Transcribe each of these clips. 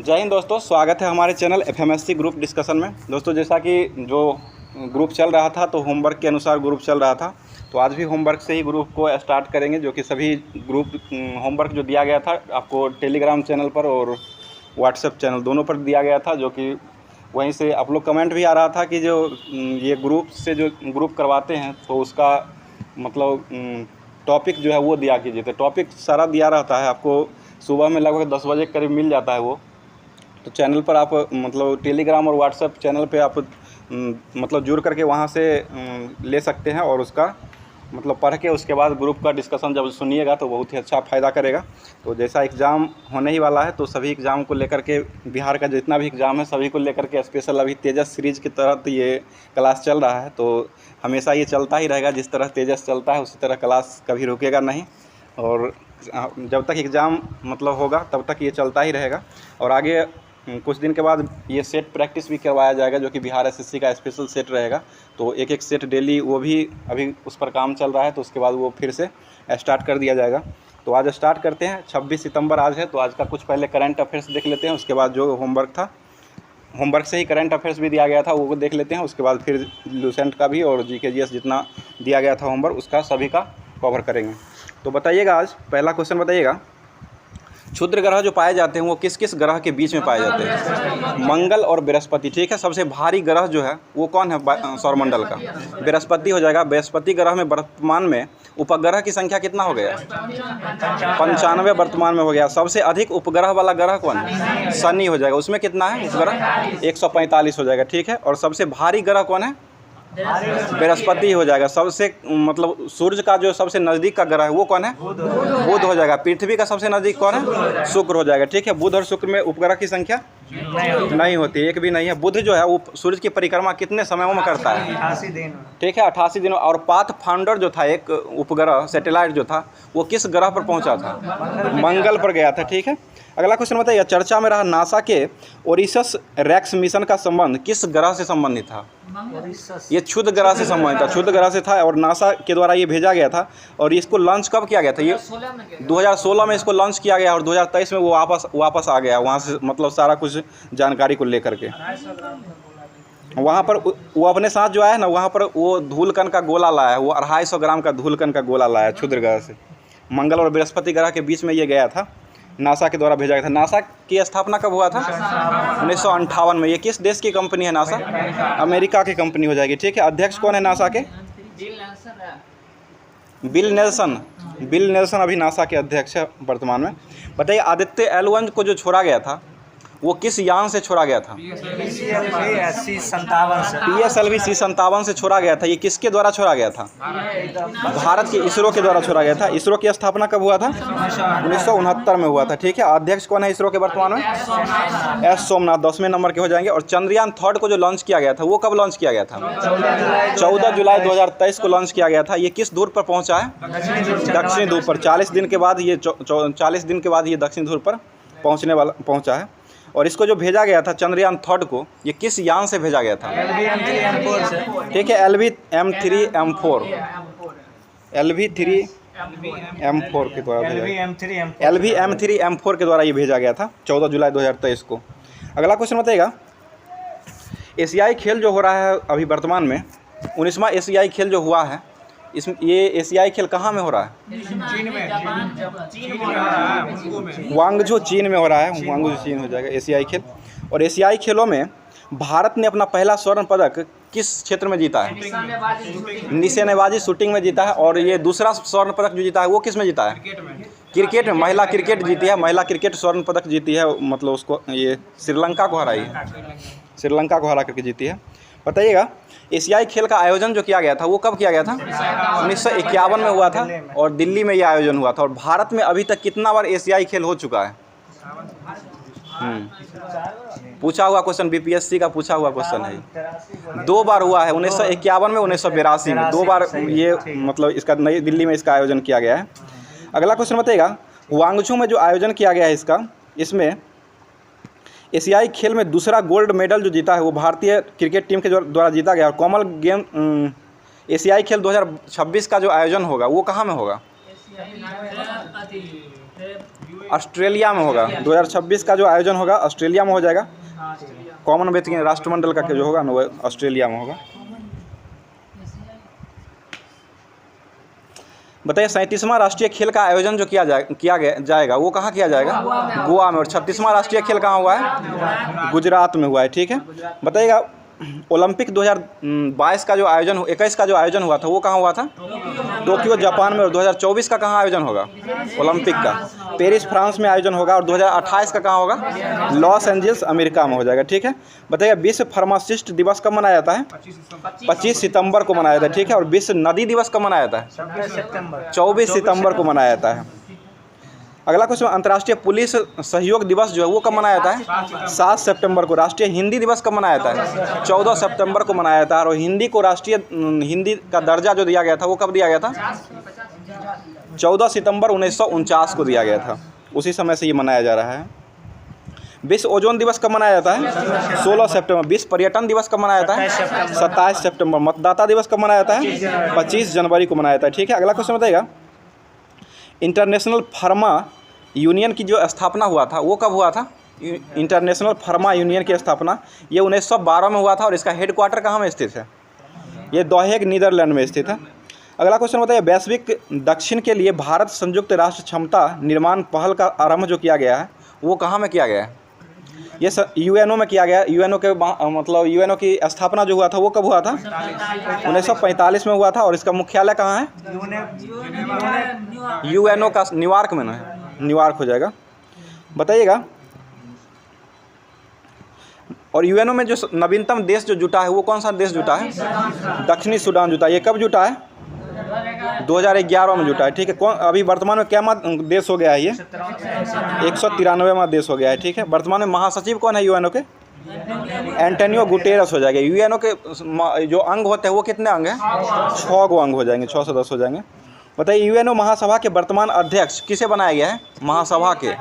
जय हिंद दोस्तों, स्वागत है हमारे चैनल एफएमएससी ग्रुप डिस्कशन में। दोस्तों, जैसा कि जो ग्रुप चल रहा था तो होमवर्क के अनुसार ग्रुप चल रहा था, तो आज भी होमवर्क से ही ग्रुप को स्टार्ट करेंगे। जो कि सभी ग्रुप होमवर्क जो दिया गया था आपको टेलीग्राम चैनल पर और व्हाट्सएप चैनल दोनों पर दिया गया था। जो कि वहीं से आप लोग कमेंट भी आ रहा था कि जो ये ग्रुप से जो ग्रुप करवाते हैं तो उसका मतलब टॉपिक जो है वो दिया कीजिए। तो टॉपिक सारा दिया रहता है आपको, सुबह में लगभग 10 बजे करीब मिल जाता है वो। तो चैनल पर आप मतलब टेलीग्राम और व्हाट्सएप चैनल पे आप मतलब जुड़ करके वहाँ से ले सकते हैं और उसका मतलब पढ़ के उसके बाद ग्रुप का डिस्कशन जब सुनिएगा तो बहुत ही अच्छा फ़ायदा करेगा। तो जैसा एग्ज़ाम होने ही वाला है तो सभी एग्ज़ाम को लेकर के, बिहार का जितना भी एग्ज़ाम है सभी को लेकर के स्पेशल अभी तेजस सीरीज़ के तहत ये क्लास चल रहा है। तो हमेशा ये चलता ही रहेगा, जिस तरह तेजस चलता है उसी तरह क्लास कभी रुकेगा नहीं। और जब तक एग्ज़ाम मतलब होगा तब तक ये चलता ही रहेगा। और आगे कुछ दिन के बाद ये सेट प्रैक्टिस भी करवाया जाएगा, जो कि बिहार एसएससी का स्पेशल सेट रहेगा। तो एक एक सेट डेली, वो भी अभी उस पर काम चल रहा है, तो उसके बाद वो फिर से स्टार्ट कर दिया जाएगा। तो आज स्टार्ट करते हैं। 26 सितंबर आज है, तो आज का कुछ पहले करंट अफेयर्स देख लेते हैं। उसके बाद जो होमवर्क था, होमवर्क से ही करंट अफेयर्स भी दिया गया था वो देख लेते हैं। उसके बाद फिर लूसेंट का भी और जीके जीएस जितना दिया गया था होमवर्क उसका सभी का कवर करेंगे। तो बताइएगा, आज पहला क्वेश्चन बताइएगा, क्षुद्र ग्रह जो पाए जाते हैं वो किस किस ग्रह के बीच में पाए जाते हैं? मंगल और बृहस्पति। ठीक है, सबसे भारी ग्रह जो है वो कौन है सौरमंडल का? बृहस्पति हो जाएगा। बृहस्पति ग्रह में वर्तमान में उपग्रह की संख्या कितना हो गया? 95 वर्तमान में हो गया। सबसे अधिक उपग्रह वाला ग्रह कौन है? शनि हो जाएगा। उसमें कितना है उपग्रह? 145 हो जाएगा। ठीक है, और सबसे भारी ग्रह कौन है? बृहस्पति हो जाएगा। सबसे मतलब सूर्य का जो सबसे नज़दीक का ग्रह है वो कौन है? बुध हो जाएगा। पृथ्वी का सबसे नज़दीक कौन है? शुक्र हो जाएगा। ठीक है, बुध और शुक्र में उपग्रह की संख्या नहीं होती, एक भी नहीं है। बुध जो है वो सूर्य की परिक्रमा कितने समयों में करता है? 88 दिन। ठीक है, 88 दिनों। और पाथफाइंडर जो था, एक उपग्रह सैटेलाइट जो था, वो किस ग्रह पर पहुंचा था? मंगल पर गया था। ठीक है, अगला क्वेश्चन बताइए, चर्चा में रहा नासा के ओरिसस रेक्स मिशन का संबंध किस ग्रह से संबंधित था? ये क्षुद्र ग्रह से संबंधित था, क्षुद्र ग्रह से था और नासा के द्वारा ये भेजा गया था। और इसको लॉन्च कब किया गया था? ये 2016 में इसको लॉन्च किया गया और 2023 में वो वापस आ गया वहाँ से, मतलब सारा कुछ जानकारी को लेकर के। वहाँ पर वो अपने साथ जो आया ना, वहाँ पर वो धूलकण का गोला लाया है, वो 250 ग्राम का धूलकण का गोला लाया क्षुद्र ग्रह से। मंगल और बृहस्पति ग्रह के बीच में ये गया था, नासा के द्वारा भेजा गया था। नासा की स्थापना कब हुआ था? 1958 में। ये किस देश की कंपनी है नासा? अमेरिका की कंपनी हो जाएगी। ठीक है, अध्यक्ष कौन है नासा के? बिल नेल्सन अभी नासा के अध्यक्ष है वर्तमान में। बताइए, आदित्य L1 को जो छोड़ा गया था वो किस यान से छोड़ा गया था? PSLV C57 से छोड़ा गया था। ये किसके द्वारा छोड़ा गया था? भारत के इसरो के द्वारा छोड़ा गया था। इसरो की स्थापना कब हुआ था? 1969 में हुआ था। ठीक है, अध्यक्ष कौन है इसरो के वर्तमान में? S सोमनाथ 10वें नंबर के हो जाएंगे। और चंद्रयान 3 को जो लॉन्च किया गया था वो कब लॉन्च किया गया था? 14 जुलाई 2023 को लॉन्च किया गया था। ये किस दूर पर पहुँचा है? दक्षिणी ध्रुव पर। 40 दिन के बाद ये 40 दिन के बाद ये दक्षिणी ध्रुव पर पहुँचा है। और इसको जो भेजा गया था चंद्रयान 3 को, ये किस यान से भेजा गया था? ठीक है, LV-M3M4 के द्वारा LV-M3M4 के द्वारा ये भेजा गया था 14 जुलाई 2023 को। अगला क्वेश्चन बताइएगा, एशियाई खेल जो हो रहा है अभी वर्तमान में, 19वां एशियाई खेल जो हुआ है, ये एशियाई खेल कहाँ में हो रहा है? ग्वांगझू चीन में हो रहा है। ग्वांगझू चीन हो जाएगा एशियाई खेल। और एशियाई खेलों में भारत ने अपना पहला स्वर्ण पदक किस क्षेत्र में जीता है? निशानेबाजी शूटिंग में जीता है। और ये दूसरा स्वर्ण पदक जो जीता है वो किस में जीता है? क्रिकेट में। महिला क्रिकेट जीती है, महिला क्रिकेट स्वर्ण पदक जीती है, मतलब उसको ये श्रीलंका को हरा करके जीती है। बताइएगा, एशियाई खेल का आयोजन जो किया गया था वो कब किया गया था? 1951 में हुआ था और दिल्ली में ये आयोजन हुआ था। और भारत में अभी तक कितना बार एशियाई खेल हो चुका है? पूछा हुआ क्वेश्चन, बीपीएससी का पूछा हुआ क्वेश्चन है। 2 बार हुआ है, 1951 में, 1982 में। 2 बार ये मतलब इसका नई दिल्ली में इसका आयोजन किया गया है। अगला क्वेश्चन बताइएगा, ग्वांगझू में जो आयोजन किया गया है इसमें एशियाई खेल में दूसरा गोल्ड मेडल जो जीता है वो भारतीय क्रिकेट टीम के द्वारा जीता गया। और कॉमन गेम एशियाई खेल 2026 का जो आयोजन होगा वो कहाँ में होगा? ऑस्ट्रेलिया में होगा। 2026 का जो आयोजन होगा ऑस्ट्रेलिया में हो जाएगा। कॉमनवेल्थ के राष्ट्रमंडल का जो होगा ना वो ऑस्ट्रेलिया में होगा। बताइए 37वां राष्ट्रीय खेल का आयोजन जो किया जाएगा वो कहाँ किया जाएगा? गोवा में। और 36वां राष्ट्रीय खेल कहाँ हुआ है? गुजरात में हुआ है। ठीक है, बताइएगा ओलंपिक 2022 का जो आयोजन 21 का जो आयोजन हुआ था वो कहाँ हुआ था? टोक्यो जापान में। और 2024 का कहाँ आयोजन होगा ओलंपिक का? पेरिस फ्रांस में आयोजन होगा। और 2028 का कहाँ होगा? लॉस एंजल्स अमेरिका में हो जाएगा। ठीक है, बताइए विश्व फार्मासिस्ट दिवस कब मनाया जाता है? 25 सितंबर को मनाया जाता है। ठीक है, और विश्व नदी दिवस कब मनाया जाता है? 24 सितंबर को मनाया जाता है। अगला क्वेश्चन, अंतर्राष्ट्रीय पुलिस सहयोग दिवस जो है वो कब मनाया जाता है? 7 सितंबर को। राष्ट्रीय हिंदी दिवस कब मनाया जाता है? 14 सितंबर को मनाया जाता है। और हिंदी को राष्ट्रीय हिंदी का दर्जा जो दिया गया था वो कब दिया गया था? 14 सितंबर 1949 को दिया गया था। उसी समय से ये मनाया जा रहा है। विश्व ओजोन दिवस कब मनाया जाता है? 16 सितंबर। विश्व पर्यटन दिवस कब मनाया जाता है? 27 सितंबर। मतदाता दिवस कब मनाया जाता है? 25 जनवरी को मनाया जाता है। ठीक है, अगला क्वेश्चन बताइएगा इंटरनेशनल फार्मा यूनियन की जो स्थापना हुआ था वो कब हुआ था? इंटरनेशनल फार्मा यूनियन की स्थापना ये 1912 में हुआ था। और इसका हेडक्वार्टर कहाँ में स्थित है? ये द हेग नीदरलैंड में स्थित है। अगला क्वेश्चन बताइए वैश्विक दक्षिण के लिए भारत संयुक्त राष्ट्र क्षमता निर्माण पहल का आरंभ जो किया गया है वो कहाँ में किया गया है? ये यूएनओ में किया गया। यूएनओ के मतलब यूएनओ की स्थापना जो हुआ था वो कब हुआ था? 1945 में हुआ था। और इसका मुख्यालय कहाँ है? यूएनओ का न्यूयॉर्क में है, न्यूयॉर्क हो जाएगा। बताइएगा और यूएनओ में जो नवीनतम देश जो जुटा है वो कौन सा देश जुटा है? दक्षिणी सूडान जुटा है। ये कब जुटा है? 2011 में जुटा है। ठीक है, कौन अभी वर्तमान में क्या देश हो गया है? ये 193वां देश हो गया है। ठीक है, वर्तमान में महासचिव कौन है यूएनओ के? एंटोनियो गुटेरस हो जाएगा। यूएनओ के जो अंग होते हैं वो कितने अंग हैं? 6 गो अंग हो जाएंगे, 6 से 10 हो जाएंगे। बताइए यूएनओ महासभा के वर्तमान अध्यक्ष किसे बनाया गया है? महासभा के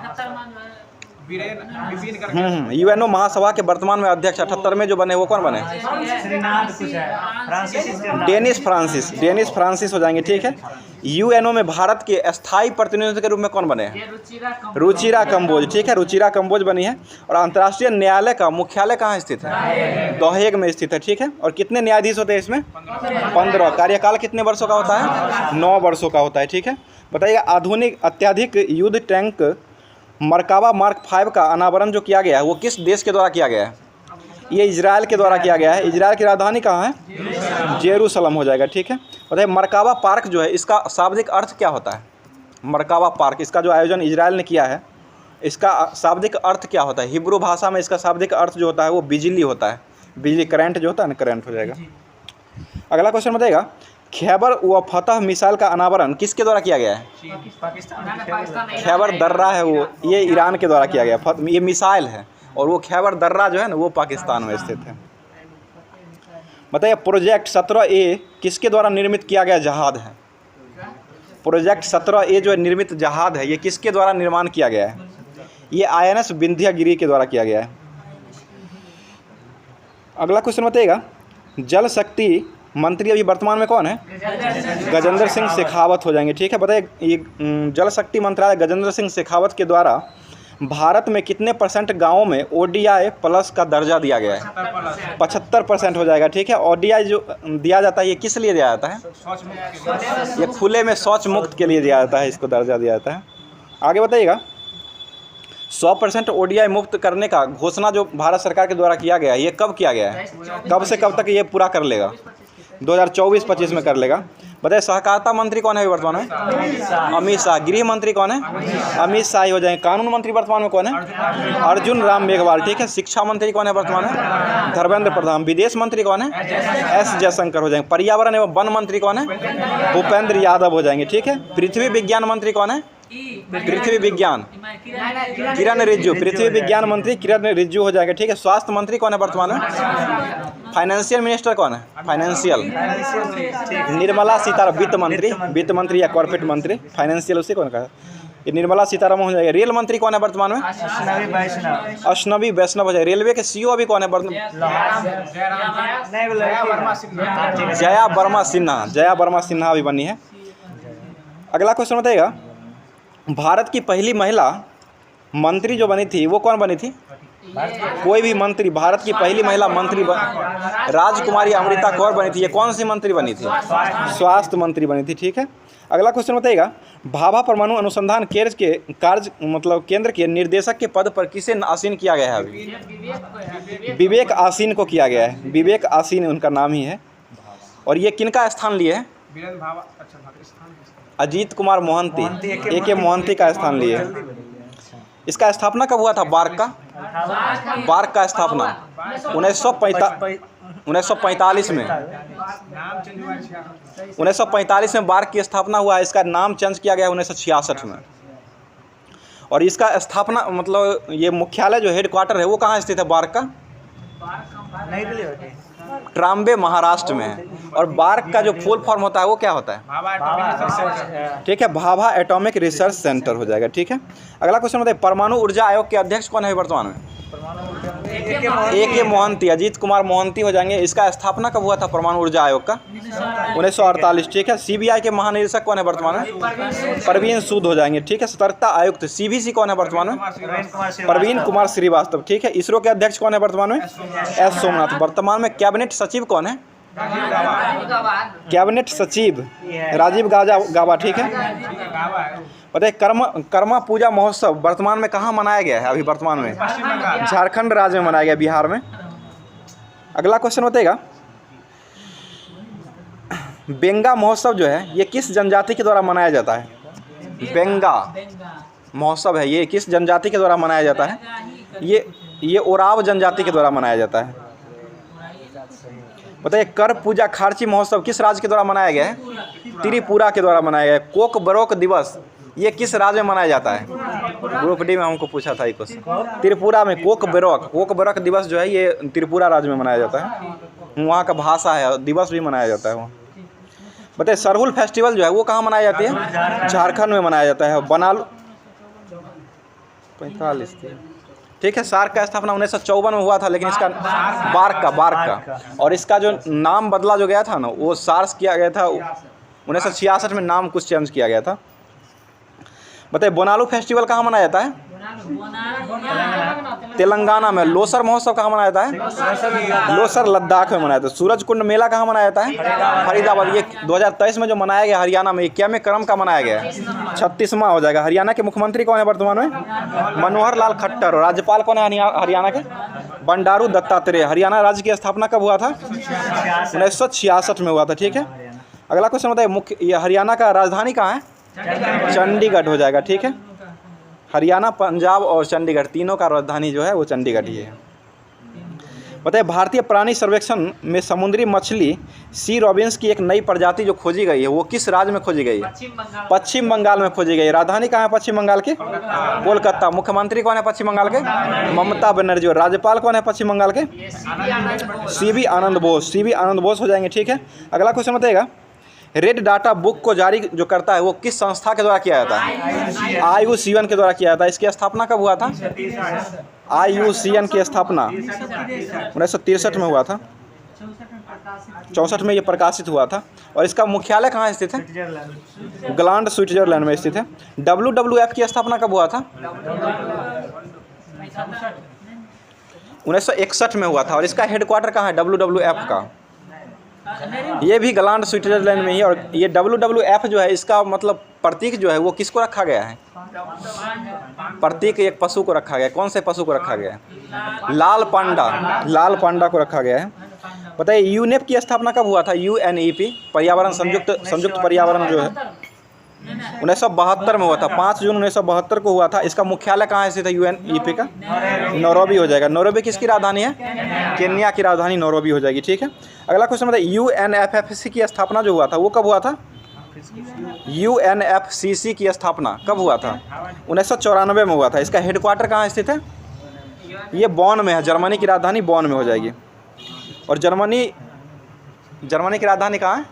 यूएनओ महासभा के वर्तमान में अध्यक्ष 78 में जो बने वो कौन बने? डेनिस फ्रांसिस हो जाएंगे। ठीक है, यूएनओ में भारत के स्थायी प्रतिनिधि के रूप में कौन बने हैं? रुचिरा कंबोज। ठीक है, रुचिरा कंबोज बनी है। और अंतर्राष्ट्रीय न्यायालय का मुख्यालय कहाँ स्थित है? द हेग में स्थित है। ठीक है, और कितने न्यायाधीश होते हैं इसमें? 15। कार्यकाल कितने वर्षों का होता है? 9 वर्षों का होता है। ठीक है, बताइएगा आधुनिक अत्याधिक युद्ध टैंक मरकावा मार्क 5 का अनावरण जो किया गया है वो किस देश के द्वारा किया गया है? ये इजराइल के द्वारा किया गया है। इजराइल की राजधानी कहाँ है? जेरूसलम हो जाएगा। ठीक है, बताइए मरकावा पार्क जो है इसका शाब्दिक अर्थ क्या होता है? मरकावा पार्क इसका जो आयोजन इजराइल ने किया है इसका शाब्दिक अर्थ क्या होता है? हिब्रू भाषा में इसका शाब्दिक अर्थ जो होता है वो बिजली होता है। बिजली करंट जो होता है ना, करंट हो जाएगा। अगला क्वेश्चन बताइएगा खैबर व फतह मिसाइल का अनावरण किसके द्वारा किया गया है? खैबर दर्रा है वो, ये ईरान के द्वारा किया गया। ये मिसाइल है और वो खैबर दर्रा जो है ना वो पाकिस्तान में स्थित है। बताइए प्रोजेक्ट 17A किसके द्वारा निर्मित किया गया जहाज है? प्रोजेक्ट 17A जो निर्मित जहाज है ये किसके द्वारा निर्माण किया गया है? ये INS विंध्यगिरि के द्वारा किया गया है। अगला क्वेश्चन बताइएगा जल शक्ति मंत्री अभी वर्तमान में कौन है? गजेंद्र सिंह शेखावत हो जाएंगे। ठीक है, बताइए ये जल शक्ति मंत्रालय गजेंद्र सिंह शेखावत के द्वारा भारत में कितने % गाँवों में ODI प्लस का दर्जा दिया गया है? 75% हो जाएगा। ठीक है, ODI जो दिया जाता है ये किस लिए दिया जाता है? ये खुले में शौच मुक्त के लिए दिया जाता है, इसको दर्जा दिया जाता है। आगे बताइएगा 100% ODI मुक्त करने का घोषणा जो भारत सरकार के द्वारा किया गया है ये कब किया गया है? कब से कब तक ये पूरा कर लेगा? 2024-25 में कर लेगा। बताइए सहकारिता मंत्री कौन है वर्तमान में? अमित शाह। गृह मंत्री कौन है? अमित शाह ही हो जाएंगे। कानून मंत्री वर्तमान में कौन है? अर्जुन राम मेघवाल। ठीक है, शिक्षा मंत्री कौन है वर्तमान में? धर्मेंद्र प्रधान। विदेश मंत्री कौन है? S जयशंकर हो जाएंगे। पर्यावरण एवं वन मंत्री कौन है? भूपेंद्र यादव हो जाएंगे। ठीक है, पृथ्वी विज्ञान मंत्री कौन है? पृथ्वी विज्ञान किरण रिजिजू। पृथ्वी विज्ञान मंत्री किरण रिजिजू हो जाएगा। ठीक है, स्वास्थ्य मंत्री कौन है वर्तमान में? फाइनेंशियल मिनिस्टर कौन है? फाइनेंशियल निर्मला सीतारमण। वित्त मंत्री या कॉर्पोरेट मंत्री। फाइनेंशियल उसे कौन कहा? ये निर्मला सीतारमण हो जाएगा। रेल मंत्री कौन है वर्तमान में? अश्नवी वैष्णव हो जाएगा। रेलवे के CEO अभी कौन है वर्तमान? जया वर्मा सिन्हा अभी बनी है। अगला क्वेश्चन बताइएगा भारत की पहली महिला मंत्री जो बनी थी वो कौन बनी थी? कोई भी मंत्री, भारत की पहली महिला मंत्री राजकुमारी अमृता कौर बनी थी। ये कौन सी मंत्री बनी थी? स्वास्थ्य मंत्री बनी थी। ठीक है, अगला क्वेश्चन बताइएगा, भाभा परमाणु अनुसंधान केंद्र के केंद्र के निर्देशक के पद पर किसे आसीन किया गया है? अभी विवेक आसीन को किया गया है। विवेक आसीन उनका नाम ही है। और ये किनका स्थान लिए है? अजीत कुमार मोहंती, ए.के. मोहंती का स्थान लिए। इसका स्थापना कब हुआ था? बार्क का स्थापना 1945 में। 1945 में बार्क की स्थापना हुआ है। इसका नाम चेंज किया गया 1966 में। और इसका स्थापना ये मुख्यालय जो हेड क्वार्टर है वो कहाँ स्थित है? बार्क का ट्राम्बे, महाराष्ट्र में है। और बार्क का जो फुल फॉर्म होता है वो क्या होता है? ठीक है, भाभा एटॉमिक रिसर्च सेंटर हो जाएगा। ठीक है, अगला क्वेश्चन बताइए, परमाणु ऊर्जा आयोग के अध्यक्ष कौन है वर्तमान में? ए.के. मोहंती, अजीत कुमार मोहंती हो जाएंगे। इसका स्थापना कब हुआ था परमाणु ऊर्जा आयोग का? 1948। ठीक है, सीबीआई के महानिदेशक कौन है वर्तमान में? परवीन सूद हो जाएंगे। ठीक है, सतर्कता आयुक्त सीवीसी कौन है वर्तमान में? प्रवीण कुमार श्रीवास्तव। ठीक है, इसरो के अध्यक्ष कौन है वर्तमान में? एस सोमनाथ। वर्तमान में कैबिनेट सचिव कौन है? कैबिनेट सचिव राजीव गाबा। ठीक है, बताइए, कर्मा पूजा महोत्सव वर्तमान में कहाँ मनाया गया है? अभी वर्तमान में झारखंड राज्य में मनाया गया, बिहार में। अगला क्वेश्चन बताइएगा, बेंगा महोत्सव जो है ये किस जनजाति के द्वारा मनाया जाता है? बेंगा महोत्सव है ये किस जनजाति के द्वारा मनाया जाता है? ये ओराव जनजाति के द्वारा मनाया जाता है। बताइए, कर पूजा खार्ची महोत्सव किस राज्य के द्वारा मनाया गया है? त्रिपुरा के द्वारा मनाया गया है। कोक बरोक दिवस ये किस राज्य में मनाया जाता है? ग्रुप डी में हमको पूछा था ये क्वेश्चन। त्रिपुरा में कोक बरोक दिवस जो है ये त्रिपुरा राज्य में मनाया जाता है। वहाँ का भाषा है, दिवस भी मनाया जाता है वहाँ। बताइए, सरहुल फेस्टिवल जो है वो कहाँ मनाई जाती है? झारखंड में मनाया जाता है। बनालू 45। ठीक है, सार्क का स्थापना 1954 में हुआ था, लेकिन इसका बार्क का और इसका जो नाम बदला जो गया था ना वो सार्स किया गया था। 1966 में नाम कुछ चेंज किया गया था। बताइए, बोनालू फेस्टिवल कहाँ मनाया जाता है? तेलंगाना में। लोसर महोत्सव कहाँ मनाया जाता है? लोसर लद्दाख में मनाया जाता है। सूरज कुंड मेला कहाँ मनाया जाता है? फरीदाबाद। ये 2023 में जो मनाया गया हरियाणा में, ये क्या में क्रम का मनाया गया है? 36वां हो जाएगा। हरियाणा के मुख्यमंत्री कौन है वर्तमान में? मनोहर लाल खट्टर। और राज्यपाल कौन है हरियाणा के? बंडारू दत्तात्रेय। हरियाणा राज्य की स्थापना कब हुआ था? 1966 में हुआ था। ठीक है, अगला क्वेश्चन बताइए, हरियाणा का राजधानी कहाँ है? चंडीगढ़ हो जाएगा। ठीक है, हरियाणा, पंजाब और चंडीगढ़ तीनों का राजधानी जो है वो चंडीगढ़ ही है। बताइए, भारतीय प्राणी सर्वेक्षण में समुद्री मछली सी रॉबिन्स की एक नई प्रजाति जो खोजी गई है वो किस राज्य में खोजी गई है? पश्चिम बंगाल में खोजी गई है। राजधानी कहाँ है पश्चिम बंगाल के? कोलकाता। मुख्यमंत्री कौन है पश्चिम बंगाल के? ममता बनर्जी। और राज्यपाल कौन है पश्चिम बंगाल के? सी.वी. आनंद बोस हो जाएंगे। ठीक है, अगला क्वेश्चन बताइएगा, रेड डाटा बुक को जारी जो करता है वो किस संस्था के द्वारा किया जाता है? IUCN के द्वारा किया जाता है। इसकी स्थापना कब हुआ था? IUCN की स्थापना 1963 में हुआ था। 64 में ये प्रकाशित हुआ था। और इसका मुख्यालय कहाँ स्थित है? ग्लांड, स्विट्जरलैंड में स्थित है। WWF की स्थापना कब हुआ था? 1961 में हुआ था। और इसका हेडक्वार्टर कहाँ है WWF का? ये भी ग्लांड, स्विट्जरलैंड में ही। और ये WWF जो है इसका प्रतीक जो है वो किसको रखा गया है? प्रतीक एक पशु को रखा गया। कौन से पशु को रखा गया है? लाल पांडा को रखा गया है। बताइए, यूनेप की स्थापना कब हुआ था? UNEP पर्यावरण संयुक्त पर्यावरण जो है 1972 में हुआ था। 5 जून 1972 को हुआ था। इसका मुख्यालय कहाँ स्थित है UNEP का? नैरोबी हो जाएगा। नैरोबी किसकी राजधानी है? केन्या की राजधानी नैरोबी हो जाएगी। ठीक है, अगला क्वेश्चन बताइए, UNFCCC की स्थापना जो हुआ था वो कब हुआ था? UNFCCC की स्थापना कब हुआ था? 1994 में हुआ था। इसका हेडक्वार्टर कहाँ स्थित है? ये बॉन में है। जर्मनी की राजधानी बॉन में हो जाएगी। और जर्मनी की राजधानी कहाँ है?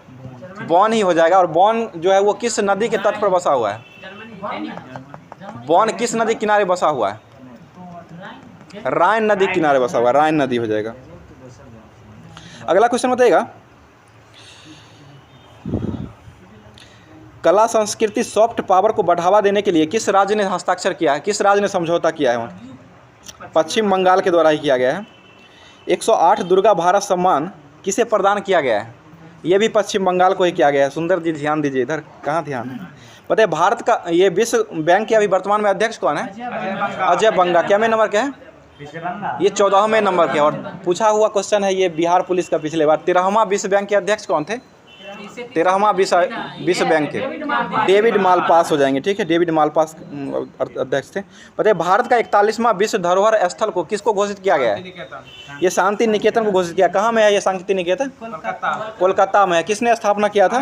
बॉन ही हो जाएगा। और बॉन जो है वो किस नदी के तट पर बसा हुआ है? बॉन किस नदी किनारे बसा हुआ है? राइन नदी किनारे बसा हुआ है। राइन नदी हो जाएगा। अगला क्वेश्चन बताइएगा, कला संस्कृति सॉफ्ट पावर को बढ़ावा देने के लिए किस राज्य ने हस्ताक्षर किया है, किस राज्य ने समझौता किया है? पश्चिम बंगाल के द्वारा ही किया गया है। 108 दुर्गा भारत सम्मान किसे प्रदान किया गया है? ये भी पश्चिम बंगाल को ही किया गया है। सुंदर जी ध्यान दीजिए, इधर कहाँ ध्यान है? बताइए भारत का ये विश्व बैंक के अभी वर्तमान में अध्यक्ष कौन है? अजय बंगा। क्या में नंबर के हैं? ये 14वें नंबर के। और पूछा हुआ क्वेश्चन है ये बिहार पुलिस का पिछले बार। 13वां विश्व बैंक के अध्यक्ष कौन थे? 13वां विश्व बैंक के डेविड मालपास हो जाएंगे, ठीक है, डेविड मालपास अध्यक्ष थे। बताइए भारत का 41वां विश्व धरोहर स्थल को किसको घोषित किया गया है? ये शांति निकेतन को घोषित किया। कहाँ में है ये शांति निकेतन? कोलकाता में है। किसने स्थापना किया था?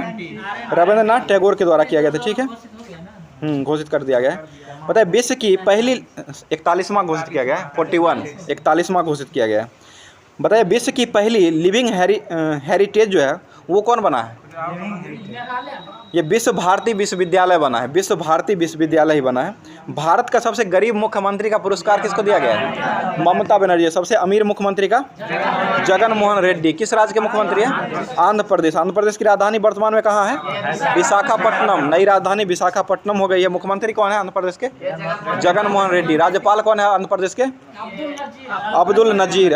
रविंद्रनाथ टैगोर के द्वारा किया गया था, ठीक है, घोषित कर दिया गया है। बताइए विश्व की पहली 41वां घोषित किया गया है, 41वां घोषित किया गया है। बताइए विश्व की पहली लिविंग हेरिटेज जो है वो कौन बना है? ये विश्व भारती विश्वविद्यालय बना है, विश्व भारती विश्वविद्यालय ही बना है। भारत का सबसे गरीब मुख्यमंत्री का पुरस्कार किसको दिया गया है? ममता बनर्जी। सबसे अमीर मुख्यमंत्री का जगन मोहन रेड्डी। किस राज्य के मुख्यमंत्री हैं? आंध्र प्रदेश। आंध्र प्रदेश की राजधानी वर्तमान में कहाँ है? विशाखापट्टनम। नई राजधानी विशाखापट्टनम हो गई है। मुख्यमंत्री कौन है आंध्र प्रदेश के? जगन मोहन रेड्डी। राज्यपाल कौन है आंध्र प्रदेश के? अब्दुल नजीर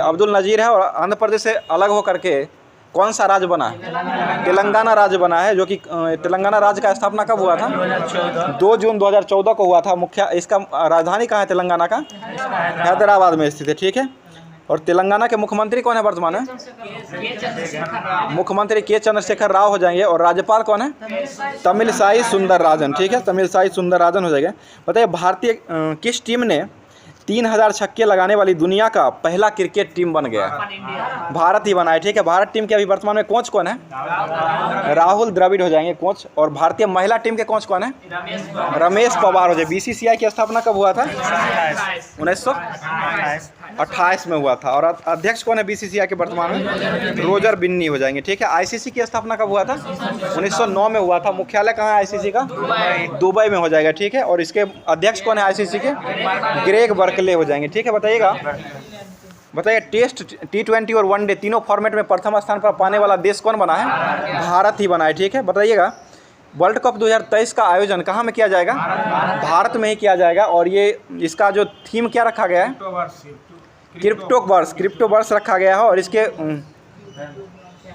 है। और आंध्र प्रदेश से अलग होकर के कौन सा राज्य बना है? तेलंगाना राज्य बना है, जो कि तेलंगाना राज्य का स्थापना कब हुआ था? 2 जून 2014 को हुआ था। इसका राजधानी कहाँ है तेलंगाना का? हैदराबाद में स्थित है, ठीक है। और तेलंगाना के मुख्यमंत्री कौन है वर्तमान में? मुख्यमंत्री के चंद्रशेखर राव हो जाएंगे। और राज्यपाल कौन है? तमिलसाई सुंदरराजन, ठीक है, तमिलसाई सुंदरराजन हो जाएगा। बताइए भारतीय किस टीम ने 3000 छक्के लगाने वाली दुनिया का पहला क्रिकेट टीम बन गया? भारत ही बना है, ठीक है। भारत टीम के अभी वर्तमान में कोच कौन है? राहुल द्रविड़ हो जाएंगे कोच। और भारतीय महिला टीम के कोच कौन है? रमेश पवार हो जाए। बीसीसीआई की स्थापना कब हुआ था? 1928 में हुआ था। और अध्यक्ष कौन है बीसीसीआई के वर्तमान में? रोजर बिन्नी हो जाएंगे, ठीक है। आईसीसी की स्थापना कब हुआ था? 1909 में हुआ था। मुख्यालय कहाँ है आईसीसी का? दुबई में हो जाएगा, ठीक है। और इसके अध्यक्ष कौन है आईसीसी के? ग्रेग बर्कले हो जाएंगे, ठीक है। बताइए टेस्ट, T20 और वनडे तीनों फॉर्मेट में प्रथम स्थान पर पाने वाला देश कौन बना है? भारत ही बना है, ठीक है। बताइएगा वर्ल्ड कप 2023 का आयोजन कहाँ में किया जाएगा? भारत में ही किया जाएगा। और ये इसका जो थीम क्या रखा गया है? क्रिप्टो वर्स रखा गया है। और इसके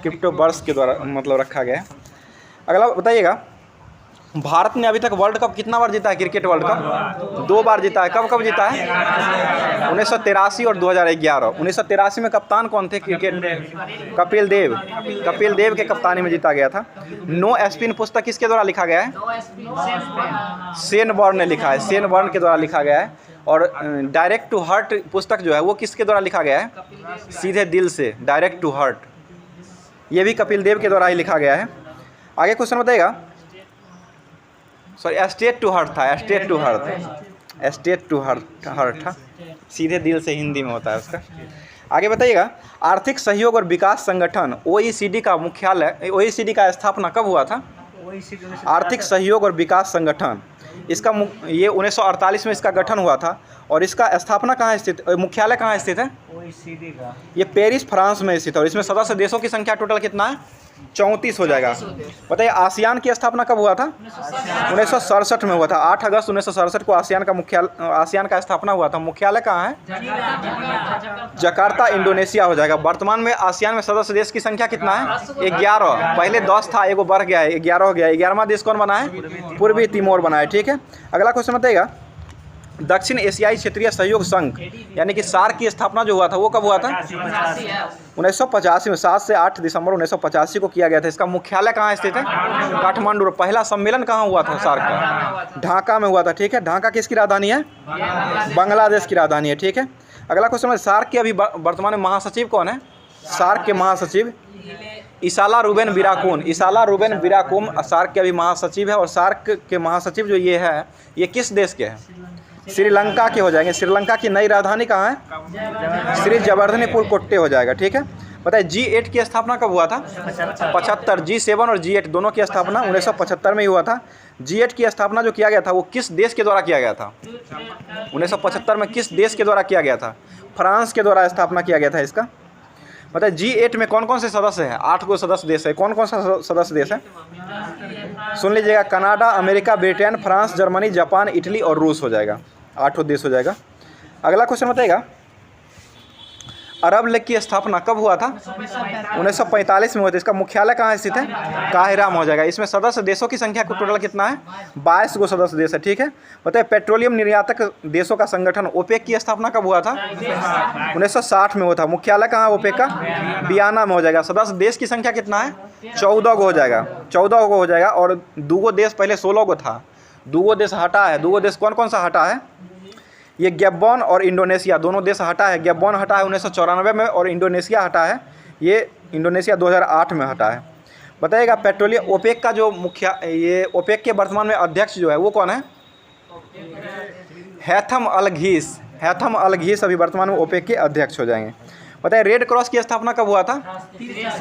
क्रिप्टो वर्स के द्वारा मतलब रखा गया है। अगला बताइएगा भारत ने अभी तक वर्ल्ड कप कितना बार जीता है? क्रिकेट वर्ल्ड कप 2 बार जीता है। कब जीता है? 1983 और 2011। 1983 में कप्तान कौन थे क्रिकेट? कपिल देव के कप्तानी में जीता गया था। नो स्पिन पुस्तक किसके द्वारा लिखा गया है? शेन बॉर्न ने लिखा है, शेन बॉर्न के द्वारा लिखा गया है। और डायरेक्ट टू हार्ट पुस्तक जो है वो किसके द्वारा लिखा गया है? सीधे दिल से, डायरेक्ट टू हार्ट, ये भी कपिल देव के द्वारा ही लिखा गया है। आगे क्वेश्चन बताइएगा, सॉरी स्टेट टू हार्ट था, स्टेट टू हार्ट था, सीधे दिल से हिंदी में होता है उसका। आगे बताइएगा आर्थिक सहयोग और विकास संगठन OECD का मुख्यालय, OECD का स्थापना कब हुआ था? आर्थिक सहयोग और विकास संगठन, इसका ये 1948 में इसका गठन हुआ था। और इसका स्थापना कहाँ स्थित, मुख्यालय कहाँ स्थित है? OECD का ये पेरिस फ्रांस में स्थित है। और इसमें सदस्य देशों की संख्या टोटल कितना है? 34 हो जाएगा। बताइए आसियान की स्थापना कब हुआ था? 1967 में हुआ था। 8 अगस्त 1967 को आसियान का स्थापना हुआ था। मुख्यालय कहाँ है? जकार्ता, इंडोनेशिया हो जाएगा। वर्तमान में आसियान में सदस्य देश की संख्या कितना है? 11। पहले 10 था, एगो बढ़ गया है, 11 हो गया। 11वां देश कौन बना है? पूर्वी तिमोर बना है, ठीक है। अगला क्वेश्चन बताइएगा दक्षिण एशियाई क्षेत्रीय सहयोग संघ यानी कि सार्क की स्थापना जो हुआ था वो कब हुआ था? 1985 में। 7 से 8 दिसंबर 1985 को किया गया था। इसका मुख्यालय कहाँ स्थित है? काठमांडू। पहला सम्मेलन कहाँ हुआ था सार्क का? ढाका में हुआ था, ठीक है। ढाका किसकी राजधानी है? बांग्लादेश की राजधानी है, ठीक है। अगला क्वेश्चन है सार्क के अभी वर्तमान में महासचिव कौन है? सार्क के महासचिव इसाला रूबेन विराकोम सार्क के अभी महासचिव है। और सार्क के महासचिव जो ये है ये किस देश के हैं? श्रीलंका के हो जाएंगे। श्रीलंका की नई राजधानी कहाँ है? श्री जवर्धनीपुर कोट्टे हो जाएगा, ठीक है। बताइए G8 की स्थापना कब हुआ था? 75। G7 और G8 दोनों की स्थापना 1975 में ही हुआ था। G8 की स्थापना जो किया गया था वो किस देश के द्वारा किया गया था? 1975 में किस देश के द्वारा किया गया था? फ्रांस के द्वारा स्थापना किया गया था इसका। मतलब G8 में कौन कौन से सदस्य हैं? 8 गो सदस्य देश है। कौन कौन सा सदस्य देश है? सुन लीजिएगा, Canada, America, Britain, France, Germany, Japan, Italy और रूस हो जाएगा। 8 देश हो जाएगा। अगला क्वेश्चन बताइएगा, अरब लीग की स्थापना कब हुआ था? 1945 में हुआ था। इसका मुख्यालय कहाँ स्थित है? काहिरा में हो जाएगा। इसमें सदस्य देशों की संख्या टोटल कितना है? 22 गो सदस्य देश है। ठीक है, बताइए पेट्रोलियम निर्यातक देशों का संगठन ओपेक की स्थापना कब हुआ था? 1960 में हुआ था। मुख्यालय कहाँ ओपेक का? वियना में हो जाएगा। सदस्य देश की संख्या कितना है? 14 गो हो जाएगा। 14 गो हो जाएगा। और 2 गो देश, पहले 16 गो था, 2 गो देश हटा है। 2 गो देश कौन कौन सा हटा है? ये गैबोन और इंडोनेशिया, दोनों देश हटा है। गैबोन हटा है 1994 में और इंडोनेशिया हटा है, ये इंडोनेशिया 2008 में हटा है। बताइएगा पेट्रोलियम ओपेक का जो ये ओपेक के वर्तमान में अध्यक्ष जो है वो कौन है? हैथम अल-घीस। हैथम अल-घीस अभी वर्तमान में ओपेक के अध्यक्ष हो जाएंगे। बताइए रेड क्रॉस की स्थापना कब हुआ था?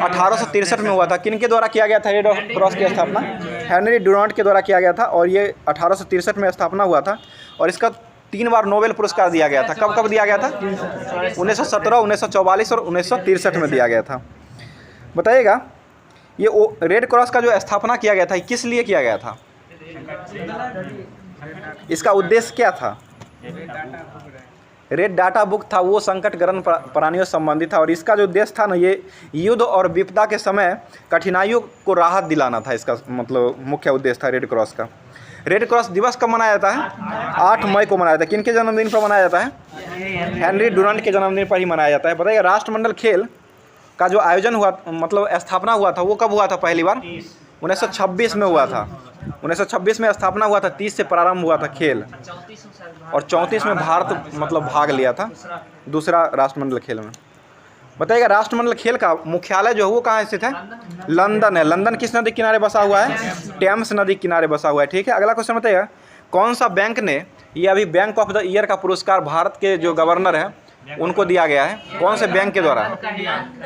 1863 में हुआ था। किन के द्वारा किया गया था रेड क्रॉस की स्थापना? हेनरी डुरांट के द्वारा किया गया था और ये 1863 में स्थापना हुआ था। और इसका 3 बार नोबेल पुरस्कार दिया गया था। कब कब दिया गया था? 1917, 1944 और 1963 में दिया गया था। बताइएगा ये रेड क्रॉस का जो स्थापना किया गया था किस लिए किया गया था? इसका उद्देश्य क्या था? रेड डाटा बुक था, वो संकटग्रस्त प्राणियों से संबंधित था। और इसका जो उद्देश्य था ना, ये युद्ध और विपदा के समय कठिनाइयों को राहत दिलाना था। इसका मतलब मुख्य उद्देश्य था रेड क्रॉस का। रेड क्रॉस दिवस कब मनाया जाता है? 8 मई को मनाया जाता है। किन के जन्मदिन पर मनाया जाता है? हेनरी डुरांट के जन्मदिन पर ही मनाया जाता है। बताइए राष्ट्रमंडल खेल का जो आयोजन हुआ, मतलब स्थापना हुआ था, वो कब हुआ था पहली बार? 1926 में हुआ था। 1926 में स्थापना हुआ था, 30 से प्रारंभ हुआ था खेल और 34 में भारत मतलब भाग लिया था दूसरा राष्ट्रमंडल खेल में। बताइएगा राष्ट्रमंडल खेल का मुख्यालय जो है वो कहाँ स्थित है? लंदन है। लंदन किस नदी किनारे बसा हुआ है? टेम्स नदी किनारे बसा हुआ है। ठीक है, अगला क्वेश्चन बताइएगा कौन सा बैंक ने ये अभी बैंक ऑफ द ईयर का पुरस्कार भारत के जो गवर्नर हैं उनको दिया गया है? कौन से बैंक के द्वारा?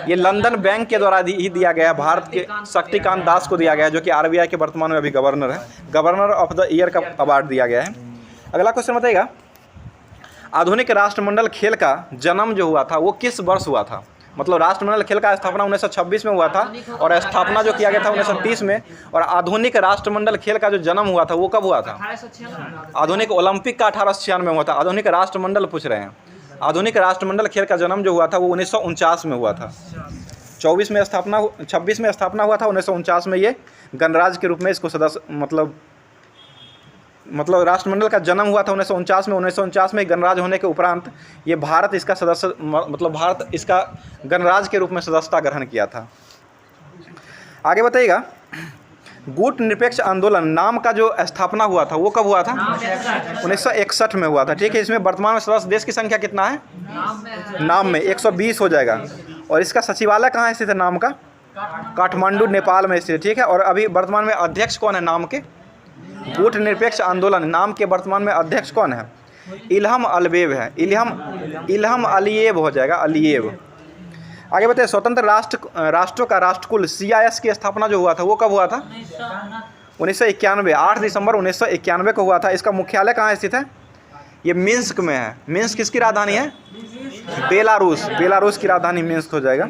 ये लंदन बैंक के द्वारा ही दिया गया है। भारत के शक्तिकांत दास को दिया गया है, जो कि RBI के वर्तमान में अभी गवर्नर है। गवर्नर ऑफ द ईयर का अवार्ड दिया गया है। अगला क्वेश्चन बताइएगा आधुनिक राष्ट्रमंडल खेल का जन्म जो हुआ था वो किस वर्ष हुआ था? मतलब राष्ट्रमंडल खेल का स्थापना 1926 में हुआ था और स्थापना जो किया गया था 1930 में। और आधुनिक राष्ट्रमंडल खेल का जो जन्म हुआ था वो कब हुआ था? आधुनिक ओलंपिक का 1896 में हुआ था। आधुनिक राष्ट्रमंडल पूछ रहे हैं। आधुनिक राष्ट्रमंडल खेल का जन्म जो हुआ था वो 1949 में हुआ था। 26 में स्थापना हुआ था। 1949 में ये गणराज्य के रूप में इसको सदस्य मतलब राष्ट्रमंडल का जन्म हुआ था 1949 में। 1949 में गणराज्य होने के उपरांत ये भारत इसका सदस्य मतलब भारत इसका गणराज्य के रूप में सदस्यता ग्रहण किया था। आगे बताइएगा गुट निरपेक्ष आंदोलन नाम का जो स्थापना हुआ था वो कब हुआ था? 1961 में हुआ था। ठीक है, इसमें वर्तमान में सदस्य देश की संख्या कितना है? नाम में 120 हो जाएगा। और इसका सचिवालय कहाँ स्थित है नाम का? काठमांडू नेपाल में स्थित है। ठीक है, और अभी वर्तमान में अध्यक्ष कौन है नाम के? गुट निरपेक्ष आंदोलन नाम के वर्तमान में अध्यक्ष कौन है? इल्हम अलीयेव है। इल्हम अलीयेव हो जाएगा, अलीयेव। आगे बताइए स्वतंत्र राष्ट्रों का राष्ट्रकुल CIS की स्थापना जो हुआ था वो कब हुआ था? 1991, 8 दिसंबर 1991 को हुआ था। इसका मुख्यालय कहाँ स्थित है? ये मिन्स्क में है। मिन्स्क किसकी राजधानी है? बेलारूस की राजधानी मिन्स्क हो जाएगा।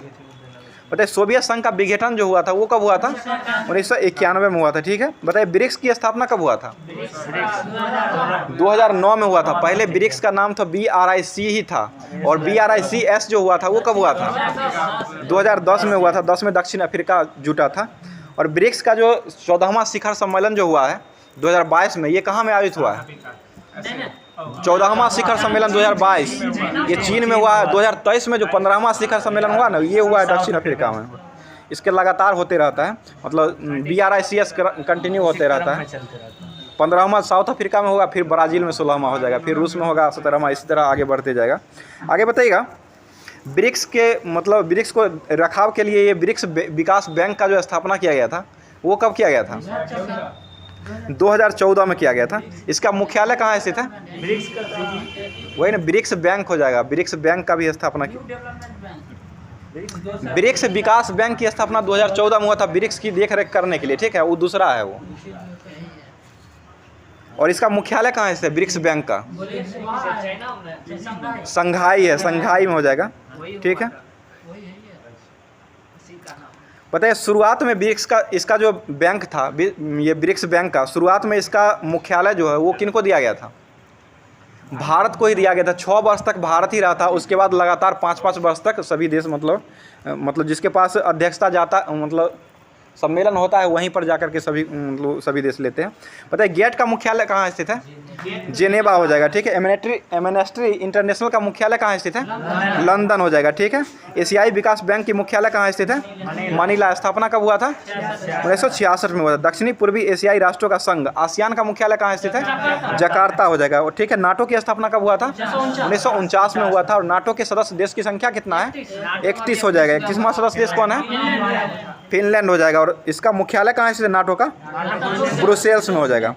बताइए सोवियत संघ का विघटन जो हुआ था वो कब हुआ था? 1991 में हुआ था। ठीक है, बताइए ब्रिक्स की स्थापना कब हुआ था? 2009 में हुआ था। पहले ब्रिक्स का नाम था BRIC ही था और BRICS जो हुआ था वो कब हुआ था? 2010 में हुआ था। 10 में दक्षिण अफ्रीका जुटा था। और ब्रिक्स का जो 14वां शिखर सम्मेलन जो हुआ है 2022 में, ये कहाँ में आयोजित हुआ है? 14वां शिखर सम्मेलन 2022 ये चीन में हुआ है। 2023 में जो 15वां शिखर सम्मेलन हुआ ना, ये हुआ है दक्षिण अफ्रीका में। इसके लगातार होते रहता है, मतलब BRICS कंटिन्यू होते रहता है। 15वां साउथ अफ्रीका में होगा, फिर ब्राज़ील में 16वां हो जाएगा, फिर रूस में होगा 17वां, इसी तरह आगे बढ़ते जाएगा। आगे बताइएगा ब्रिक्स के मतलब ब्रिक्स को रखाव के लिए ये ब्रिक्स विकास बैंक का जो स्थापना किया गया था वो कब किया गया था? 2014 में किया गया था। इसका मुख्यालय कहाँ स्थित है? वही ना, ब्रिक्स बैंक हो जाएगा। ब्रिक्स बैंक का भी स्थापना की। ब्रिक्स विकास बैंक की स्थापना 2014 में हुआ था ब्रिक्स की देखरेख करने के लिए। ठीक है, वो दूसरा है वो। और इसका मुख्यालय कहाँ है ब्रिक्स बैंक का? शंघाई है, शंघाई में हो जाएगा। ठीक है, बताइए शुरुआत में ब्रिक्स का इसका जो बैंक था, ये ब्रिक्स बैंक का शुरुआत में इसका मुख्यालय जो है वो किनको दिया गया था? भारत को ही दिया गया था। 6 वर्ष तक भारत ही रहा था, उसके बाद लगातार 5-5 वर्ष तक सभी देश मतलब जिसके पास अध्यक्षता जाता मतलब सम्मेलन होता है वहीं पर जाकर के सभी देश लेते हैं। पता है गेट का मुख्यालय कहाँ स्थित है? जेनेवा हो जाएगा, ठीक है। एमनेस्टी इंटरनेशनल का मुख्यालय कहाँ स्थित है? लंदन हो जाएगा, ठीक है। एशियाई विकास बैंक की मुख्यालय कहाँ स्थित है? मनीला। स्थापना कब हुआ था? 1966 में हुआ था। दक्षिणी पूर्वी एशियाई राष्ट्रों का संघ आसियान का मुख्यालय कहाँ स्थित है? जकार्ता हो जाएगा, ठीक है। नाटो की स्थापना कब हुआ था? 1949 में हुआ था। और नाटो के सदस्य देश की संख्या कितना है? 31 हो जाएगा। 31वां सदस्य देश कौन है? फिनलैंड हो जाएगा। और इसका मुख्यालय कहाँ स्थित है नाटो का? ब्रुसेल्स में हो जाएगा।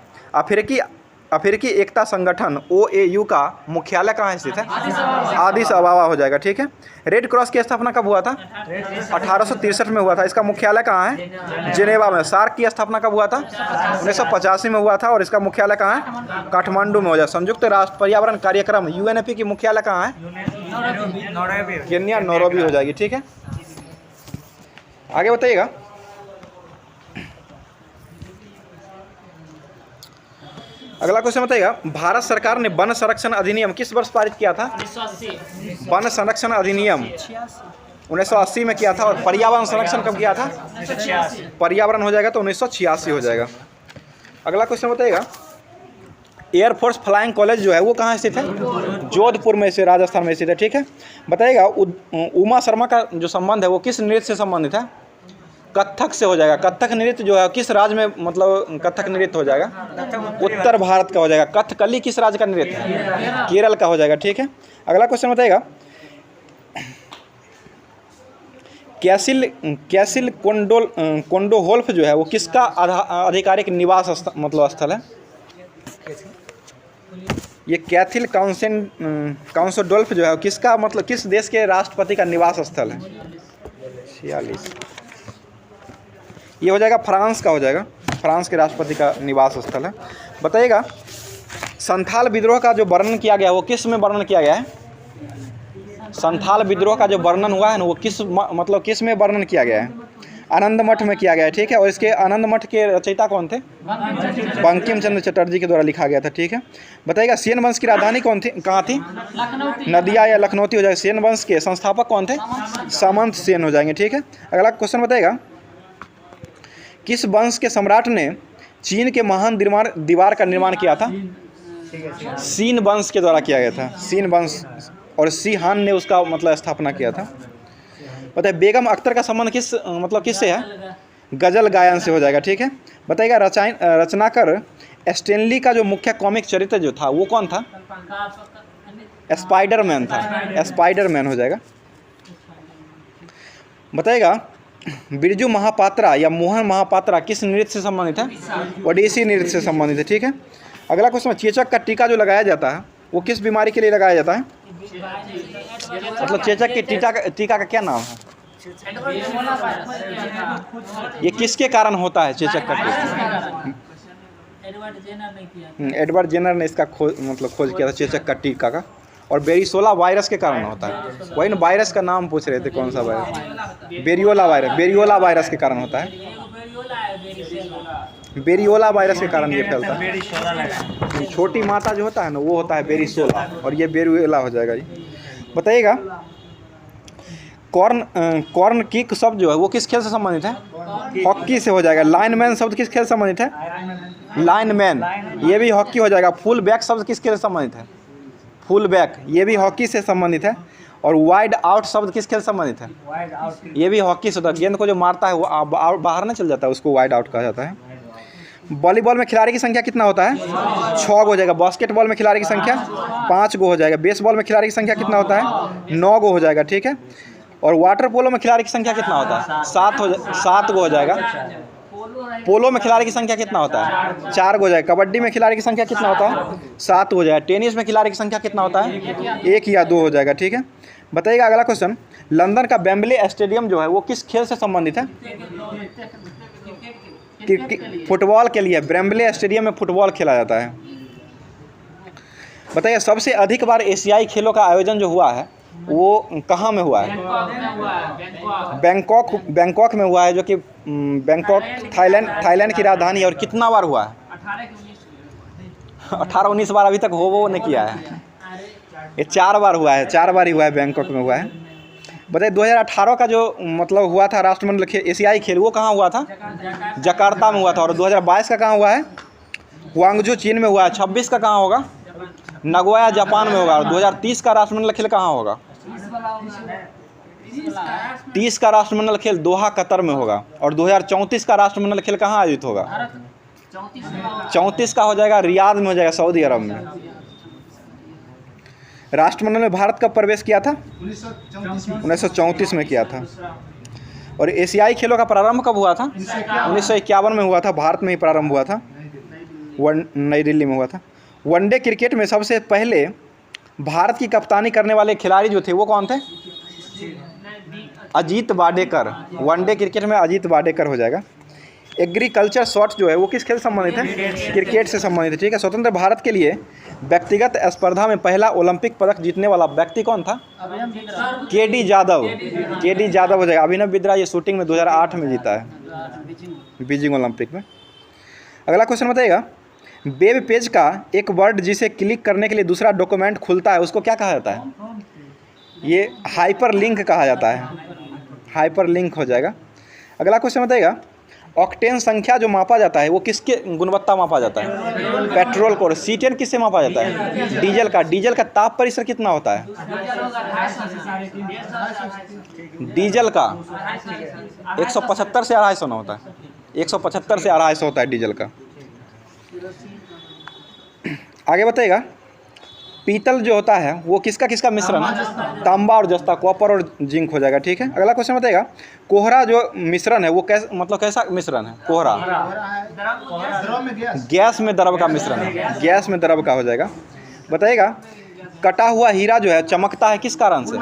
अफ्रीकी एकता संगठन OAU का मुख्यालय कहाँ स्थित है? आदिस अबाबा हो जाएगा, ठीक है। रेड क्रॉस की स्थापना कब हुआ था? 1863 में हुआ था। इसका मुख्यालय कहाँ है? जेनेवा में। सार्क की स्थापना कब हुआ था? 1985 में हुआ था। और इसका मुख्यालय कहाँ है? काठमांडू में हो जाएगा। संयुक्त राष्ट्र पर्यावरण कार्यक्रम UNEP की मुख्यालय कहाँ है? केन्या नैरोबी हो जाएगी, ठीक है। आगे बताइएगा। अगला क्वेश्चन बताइएगा, भारत सरकार ने वन संरक्षण अधिनियम किस वर्ष पारित किया था? 1980। वन संरक्षण अधिनियम 1980 में किया था। और पर्यावरण संरक्षण कब किया था? 1986। पर्यावरण हो जाएगा तो 1986 हो जाएगा। अगला क्वेश्चन बताइएगा, एयरफोर्स फ्लाइंग कॉलेज जो है वो कहाँ स्थित है? जोधपुर में से, राजस्थान में स्थित है, ठीक है। बताइएगा उमा शर्मा का जो संबंध है वो किस नृत्य से संबंधित है? कथक से हो जाएगा। कथक नृत्य जो है किस राज्य में मतलब कथक नृत्य हो जाएगा? उत्तर भारत का हो जाएगा। कथकली किस राज्य का नृत्य है? केरल का हो जाएगा, ठीक है। अगला क्वेश्चन बताइएगा, कैसिल कोंडोहोल्फ जो है वो किसका आधिकारिक निवास स्थल है? ये कैथिल काउंसोडोल्फ जो है किसका मतलब किस देश के राष्ट्रपति का निवास स्थल है? 46। ये हो जाएगा फ्रांस का हो जाएगा। फ्रांस के राष्ट्रपति का निवास स्थल है। बताइएगा संथाल विद्रोह का जो वर्णन किया गया है वो किस में वर्णन किया गया है? संथाल विद्रोह का जो वर्णन हुआ है ना वो किस में वर्णन किया गया है? आनंद मठ में किया गया है, ठीक है। और इसके आनंद मठ के रचयिता कौन थे? बंकिम चंद्र चटर्जी के द्वारा लिखा गया था, ठीक है। बताइएगा सेन वंश की राजधानी कौन थी, कहाँ थी? नदिया या लखनौती हो जाएगा। सेन वंश के संस्थापक कौन थे? सामंत सेन हो जाएंगे, ठीक है। अगला क्वेश्चन बताइएगा, किस वंश के सम्राट ने चीन के महान दीवार का निर्माण किया था? सीन वंश के द्वारा किया गया था। सीन वंश और सी हान ने उसका मतलब स्थापना किया था। बताइए बेगम अख्तर का संबंध किससे है? गजल गायन से हो जाएगा, ठीक है। बताइएगा रचनाकर स्टेनली का जो मुख्य कॉमिक चरित्र जो था वो कौन था? स्पाइडरमैन था। स्पाइडरमैन हो जाएगा। बताइएगा बिरजू महापात्रा या मोहन महापात्रा किस नृत्य से संबंधित है? ओडिसी नृत्य से संबंधित है, ठीक है। अगला क्वेश्चन, चेचक का टीका जो लगाया जाता है वो किस बीमारी के लिए लगाया जाता है? मतलब चेचक के टीका का क्या नाम है? ये किसके कारण होता है चेचक का टीका? एडवर्ड जेनर ने इसका खोज किया था चेचक का टीका का। और बेरिसोला वायरस के कारण होता है। वही ना वायरस का नाम पूछ रहे थे, कौन सा वायरस? बेरियोला वायरस। बेरियोला वायरस के कारण होता है। बेरियोला वायरस के कारण ये फैलता है। छोटी माता जो होता है ना वो होता है बेरिसोला और ये बेरियोला हो जाएगा। ये बताइएगा कॉर्न किक शब्द जो है वो किस खेल से संबंधित है? हॉकी से हो जाएगा। लाइनमैन शब्द किस खेल से संबंधित है? लाइनमैन, ये भी हॉकी हो जाएगा। फुल बैक शब्द किस खेल से संबंधित है? फुल बैक, ये भी हॉकी से संबंधित है। और वाइड आउट शब्द किस खेल से संबंधित है? ये भी हॉकी से होता है। गेंद को जो मारता है वो बाहर नहीं चल जाता है, उसको वाइड आउट कहा जाता है। वॉलीबॉल में खिलाड़ी की संख्या कितना होता है? 6 हो जाएगा। बास्केटबॉल में खिलाड़ी की संख्या 5 हो जाएगा। बेसबॉल में खिलाड़ी की संख्या कितना होता है? 9 हो जाएगा, ठीक है। और वाटर पोलो में खिलाड़ी की संख्या कितना होता है? 7 हो जाएगा। पोलो में खिलाड़ी की संख्या कितना होता है? 4 हो जाएगा। कबड्डी में खिलाड़ी की संख्या कितना होता है? 7 हो जाएगा। टेनिस में खिलाड़ी की संख्या कितना होता है? 1 या 2 हो जाएगा, ठीक है। बताइएगा अगला क्वेश्चन, लंदन का वेम्बले स्टेडियम जो है वो किस खेल से संबंधित है? फुटबॉल के लिए वेम्बले स्टेडियम में फुटबॉल खेला जाता है। बताइए सबसे अधिक बार एशियाई खेलों का आयोजन जो हुआ है वो कहाँ में हुआ है? बैंकॉक में हुआ है, बैंकॉक। बैंकॉक में हुआ है, जो कि बैंकॉक थाईलैंड की राजधानी है। और कितना बार हुआ है? 18-19 बार अभी तक वो नहीं किया है। ये 4 बार हुआ है, 4 बार ही हुआ है, बैंकॉक में हुआ है। बताइए 2018 का जो मतलब हुआ था राष्ट्रमंडल खेल, एशियाई खेल, वो कहाँ हुआ था? जकार्ता में हुआ था। और 2022 का कहाँ हुआ है? ग्वांगझू चीन में हुआ है। 26 का कहाँ होगा? नगोया जापान में होगा। और 2030 का राष्ट्रमंडल खेल कहाँ होगा? 30 का राष्ट्रमंडल खेल दोहा कतर में होगा। और 2034 का राष्ट्रमंडल खेल कहाँ आयोजित होगा? 34 का हो जाएगा रियाद में, हो जाएगा, सऊदी अरब में। राष्ट्रमंडल में भारत कब प्रवेश किया था? 1934 में किया था। और एशियाई खेलों का प्रारंभ कब हुआ था? 1951 में हुआ था, भारत में ही प्रारंभ हुआ था, नई दिल्ली में हुआ था। वनडे क्रिकेट में सबसे पहले भारत की कप्तानी करने वाले खिलाड़ी जो थे वो कौन थे? अजीत वाडेकर। वनडे क्रिकेट में अजीत वाडेकर हो जाएगा। एग्रीकल्चर शॉट्स जो है वो किस खेल से संबंधित है? क्रिकेट से संबंधित है, ठीक है। स्वतंत्र भारत के लिए व्यक्तिगत स्पर्धा में पहला ओलंपिक पदक जीतने वाला व्यक्ति कौन था? के.डी. जादव। के.डी. जादव हो जाएगा। अभिनव बिंद्रा ये शूटिंग में 2008 में जीता है, बीजिंग ओलंपिक में। अगला क्वेश्चन बताइएगा, वेब पेज का एक वर्ड जिसे क्लिक करने के लिए दूसरा डॉक्यूमेंट खुलता है उसको क्या कहा जाता है? ये हाइपर लिंक कहा जाता है, हाइपर लिंक हो जाएगा। अगला क्वेश्चन बताइएगा, ऑक्टेन संख्या जो मापा जाता है वो किसके गुणवत्ता मापा जाता है? पेट्रोल को। C10 किससे मापा जाता है? डीजल का। डीजल का ताप परिसर कितना होता है? डीजल का 175 से 250 ना होता है, 175 से 250 होता है डीजल का। आगे बताइएगा, पीतल जो होता है वो किसका किसका मिश्रण है? तांबा और जस्ता, कॉपर और जिंक हो जाएगा, ठीक है। अगला क्वेश्चन बताइएगा, कोहरा जो मिश्रण है वो कैसा मिश्रण है? कोहरा गैस में द्रव का मिश्रण है, गैस में द्रव का हो जाएगा। बताइएगा, कटा हुआ हीरा जो है चमकता है किस कारण से?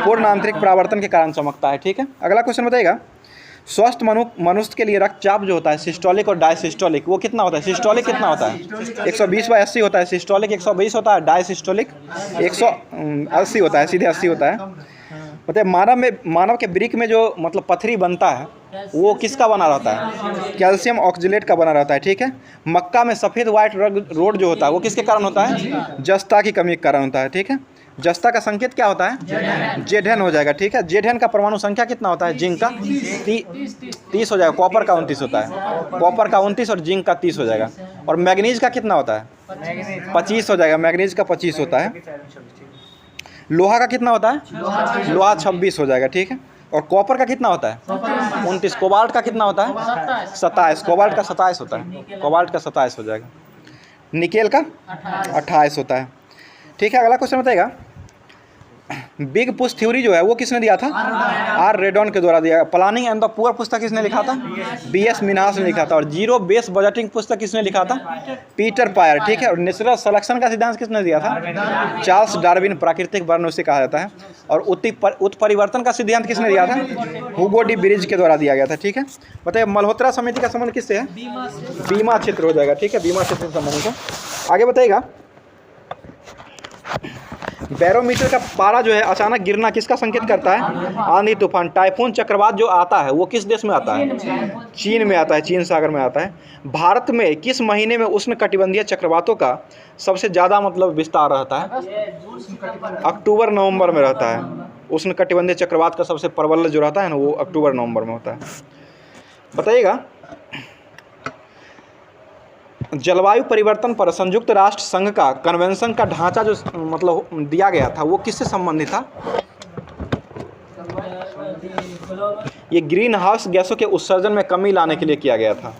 पूर्ण आंतरिक परावर्तन के कारण चमकता है, ठीक है। अगला क्वेश्चन बताइएगा, स्वस्थ मनुष्य के लिए रक्तचाप जो होता है सिस्टोलिक और डायसिस्टोलिक वो कितना होता है? सिस्टोलिक कितना होता है? 120/80 होता है। सिस्टोलिक 120 होता है, डायसिस्टोलिक 180 होता है, सीधे 80 होता है। बताइए, मानव के वृक्क में जो मतलब पथरी बनता है वो किसका बना रहता है? कैल्शियम ऑक्जेलेट का बना रहता है, ठीक है। मक्का में सफ़ेद व्हाइट रोड जो होता है वो किसके कारण होता है? जस्ता की कमी के कारण होता है, ठीक है। जस्ता का संकेत क्या होता है? Zn हो जाएगा, ठीक है। Zn का परमाणु संख्या कितना होता है? जिंक का 30 हो जाएगा। कॉपर का 29 होता है, कॉपर का 29 और जिंक का 30 हो जाएगा। और मैग्नीज का कितना होता है? 25 हो जाएगा, मैग्नीज का 25 होता है। लोहा का कितना होता है? लोहा 26 हो जाएगा, ठीक है। और कॉपर का कितना होता है? 29। कोबाल्ट का कितना होता है? 27। कोबाल्ट का 27 होता है, कोबाल्ट का 27 हो जाएगा। निकेल का 28 होता है, ठीक है। अगला क्वेश्चन बताइएगा, बिग पुश थ्योरी जो है वो किसने दिया था? आर रेडॉन के द्वारा दिया। प्लानिंग एंड द पुअर पुस्तक किसने लिखा था? B.S. मिन्हास ने लिखा था। और जीरो बेस बजटिंग पुस्तक किसने लिखा था? पीटर पायर, ठीक है। और नेचुरल सिलेक्शन का सिद्धांत किसने दिया था? चार्ल्स डार्विन, प्राकृतिक वर्ण उसे कहा जाता है। और उत्परिवर्तन का सिद्धांत किसने दिया था? हुगो डी ब्रिज के द्वारा दिया गया था, ठीक है। बताइए, मल्होत्रा समिति का संबंध किससे है? बीमा क्षेत्र हो जाएगा, ठीक है, बीमा क्षेत्र से संबंधित है। आगे बताइएगा, बैरोमीटर का पारा जो है अचानक गिरना किसका संकेत करता है? आंधी तूफान। टाइफून चक्रवात जो आता है वो किस देश में आता है? चीन में आता है, चीन सागर में आता है। भारत में किस महीने में उष्णकटिबंधीय चक्रवातों का सबसे ज़्यादा मतलब विस्तार रहता है? अक्टूबर नवंबर में रहता है। उष्णकटिबंधीय चक्रवात का सबसे प्रबल जो रहता है ना वो अक्टूबर नवंबर में होता है। बताइएगा, जलवायु परिवर्तन पर संयुक्त राष्ट्र संघ का कन्वेंशन का ढांचा जो मतलब दिया गया था वो किससे संबंधित था? ये ग्रीन हाउस गैसों के उत्सर्जन में कमी लाने के लिए किया गया था।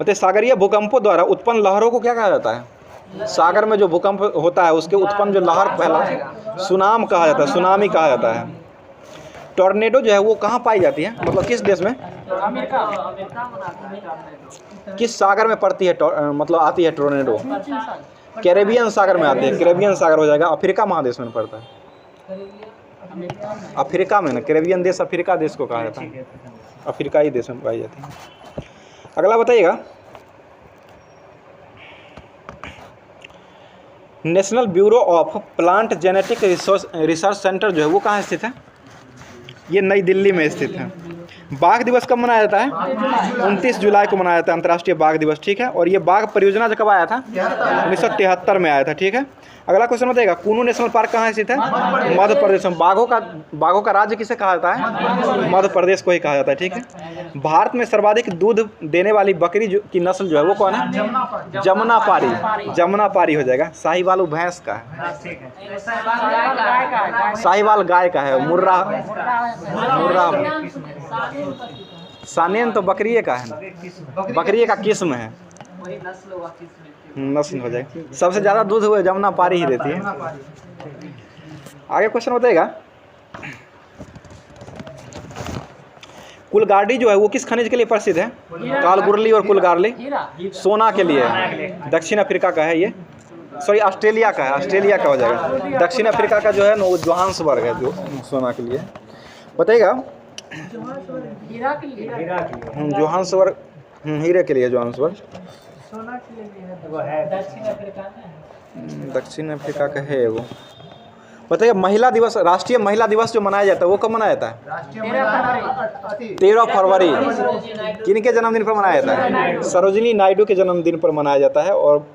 बताइए, सागरीय भूकंपों द्वारा उत्पन्न लहरों को क्या कहा जाता है? सागर में जो भूकंप होता है उसके उत्पन्न जो लहर पहला सुनाम कहा जाता है, सुनामी कहा जाता है। टॉर्नेडो जो है वो कहाँ पाई जाती है, मतलब किस देश में? किस सागर में पड़ती है मतलब आती है टॉर्नेडो? कैरेबियन सागर में आती है, कैरेबियन सागर हो जाएगा। अफ्रीका महादेश में पड़ता है, अफ्रीका में ना, कैरेबियन देश अफ्रीका देश को कहा जाता है, अफ्रीकाई देश में पाई जाती है। अगला बताइएगा, national bureau of plant genetic research centre जो है वो कहाँ स्थित है? ये नई दिल्ली में स्थित है। बाघ दिवस कब मनाया जाता है? 29 जुलाई को मनाया जाता है अंतर्राष्ट्रीय बाघ दिवस, ठीक है। और ये बाघ परियोजना जो कब आया था? 1973 में आया था, ठीक है। अगला क्वेश्चन बताइएगा, कुनू नेशनल पार्क कहाँ स्थित है? मध्य प्रदेश में। बाघों का राज्य किसे कहा जाता है? मध्य प्रदेश को ही कहा जाता है, ठीक है। भारत में सर्वाधिक दूध देने वाली बकरी की नस्ल जो है वो कौन है? जमुनापारी। जमुनापारी हो जाएगा। साहिवाल भैंस का है, साहिवाल गाय का है। मुर्रा सानेन तो बकरिए का है ना, बकरिए का किस्म है, नस्ल हो जाएगा। सबसे ज़्यादा दूध हुए जमुनापारी ही देती है। आगे क्वेश्चन बताएगा, कुलगार्डी जो है वो किस खनिज के लिए प्रसिद्ध है? कालगुरली और कुलगार्ली सोना के लिए है। दक्षिण अफ्रीका का है ये, सॉरी ऑस्ट्रेलिया का है, ऑस्ट्रेलिया का हो जाएगा। दक्षिण अफ्रीका का जो है ना वो जोहान्सबर्ग है जो सोना के लिए। बताइएगा, जोहान्सबर्ग हीरे के लिए, जोहान्सबर्ग दक्षिण अफ्रीका का है वो। बताइए, महिला दिवस, राष्ट्रीय महिला दिवस जो मनाया जाता है वो कब मनाया जाता है? 13 फरवरी। किनके जन्मदिन पर मनाया जाता है? सरोजिनी नायडू के जन्मदिन पर मनाया जाता है। और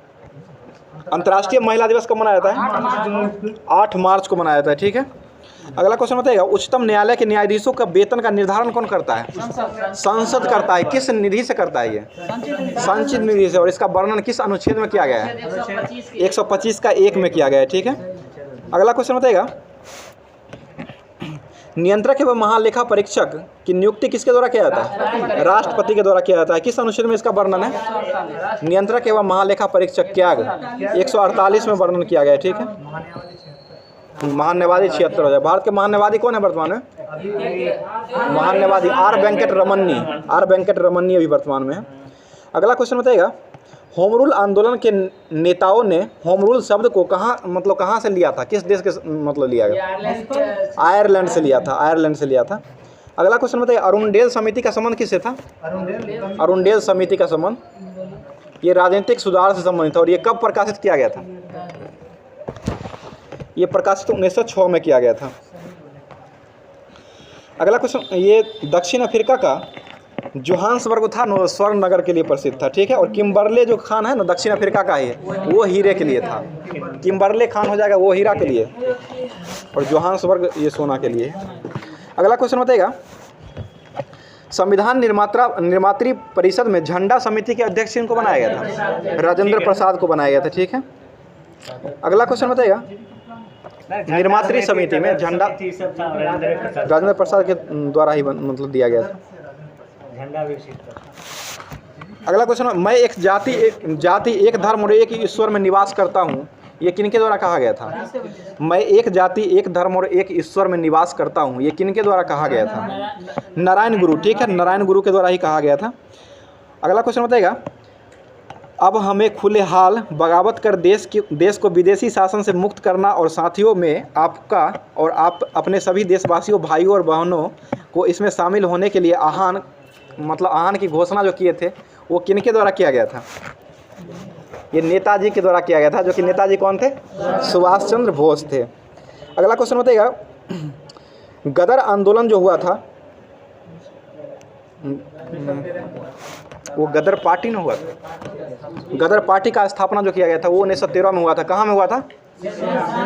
अंतर्राष्ट्रीय महिला दिवस कब मनाया जाता है? 8 मार्च को मनाया जाता है, ठीक है। अगला क्वेश्चन बताइएगा, उच्चतम न्यायालय के न्यायाधीशों का वेतन का निर्धारण कौन करता है? संसद करता है। किस निधि से करता है? ये संचित निधि से। और इसका वर्णन किस अनुच्छेद में किया गया है? 125 का 1 में किया गया है, ठीक है। अगला क्वेश्चन बताइएगा, नियंत्रक एवं महालेखा परीक्षक की नियुक्ति किसके द्वारा किया जाता है? राष्ट्रपति के द्वारा किया जाता है। किस अनुच्छेद में इसका वर्णन है? नियंत्रक एवं महालेखा परीक्षक त्याग 148 में वर्णन किया गया है, ठीक है। महान्यवादी 76 हो जाए। भारत के महान्यवादी कौन है वर्तमान में? महान्यवादी आर वेंकट रमन्नी अभी वर्तमान में है। अगला क्वेश्चन बताइएगा, होम रूल आंदोलन के नेताओं ने होम रूल शब्द को कहाँ से लिया था? किस देश के लिया गया? आयरलैंड से लिया था, आयरलैंड से लिया था। अगला क्वेश्चन बताइए, अरुणडेल समिति का संबंध किससे था? अरुणडेल समिति का संबंध ये राजनीतिक सुधार से संबंधित था। और ये कब प्रकाशित किया गया था? ये प्रकाशित 1906 में किया गया था। अगला क्वेश्चन, ये दक्षिण अफ्रीका का जोहान्सबर्ग था ना, स्वर्ण नगर के लिए प्रसिद्ध था, ठीक है। और किम्बरले जो खान है ना, दक्षिण अफ्रीका का ही है, वो हीरे के लिए था। किम्बरले खान हो जाएगा वो हीरा के लिए, और जोहान्सबर्ग ये सोना के लिए। अगला क्वेश्चन बताइएगा, संविधान निर्मात्री परिषद में झंडा समिति के अध्यक्ष इनको बनाया गया था? राजेंद्र प्रसाद को बनाया गया था, ठीक है। अगला क्वेश्चन बताइएगा, निर्मात्री समिति में झंडा राजेंद्र प्रसाद के द्वारा ही दिया गया था। अगला क्वेश्चन, मैं एक जाति एक धर्म और एक ईश्वर में निवास करता हूँ, ये किनके द्वारा कहा गया था? मैं एक जाति एक धर्म और एक ईश्वर में निवास करता हूँ, ये किनके द्वारा कहा गया था? नारायण गुरु, ठीक है, नारायण गुरु के द्वारा ही कहा गया था। अगला क्वेश्चन बताइएगा, अब हमें खुले हाल बगावत कर देश को विदेशी शासन से मुक्त करना और साथियों में आपका और आप अपने सभी देशवासियों भाइयों और बहनों को इसमें शामिल होने के लिए आह्वान की घोषणा जो किए थे वो किनके द्वारा किया गया था? ये नेताजी के द्वारा किया गया था, जो कि नेताजी कौन थे? सुभाष चंद्र बोस थे। अगला क्वेश्चन बताइएगा, गदर आंदोलन जो हुआ था वो गदर पार्टी में हुआ था। गदर पार्टी का स्थापना जो किया गया था वो 1913 में हुआ था। कहाँ में हुआ था?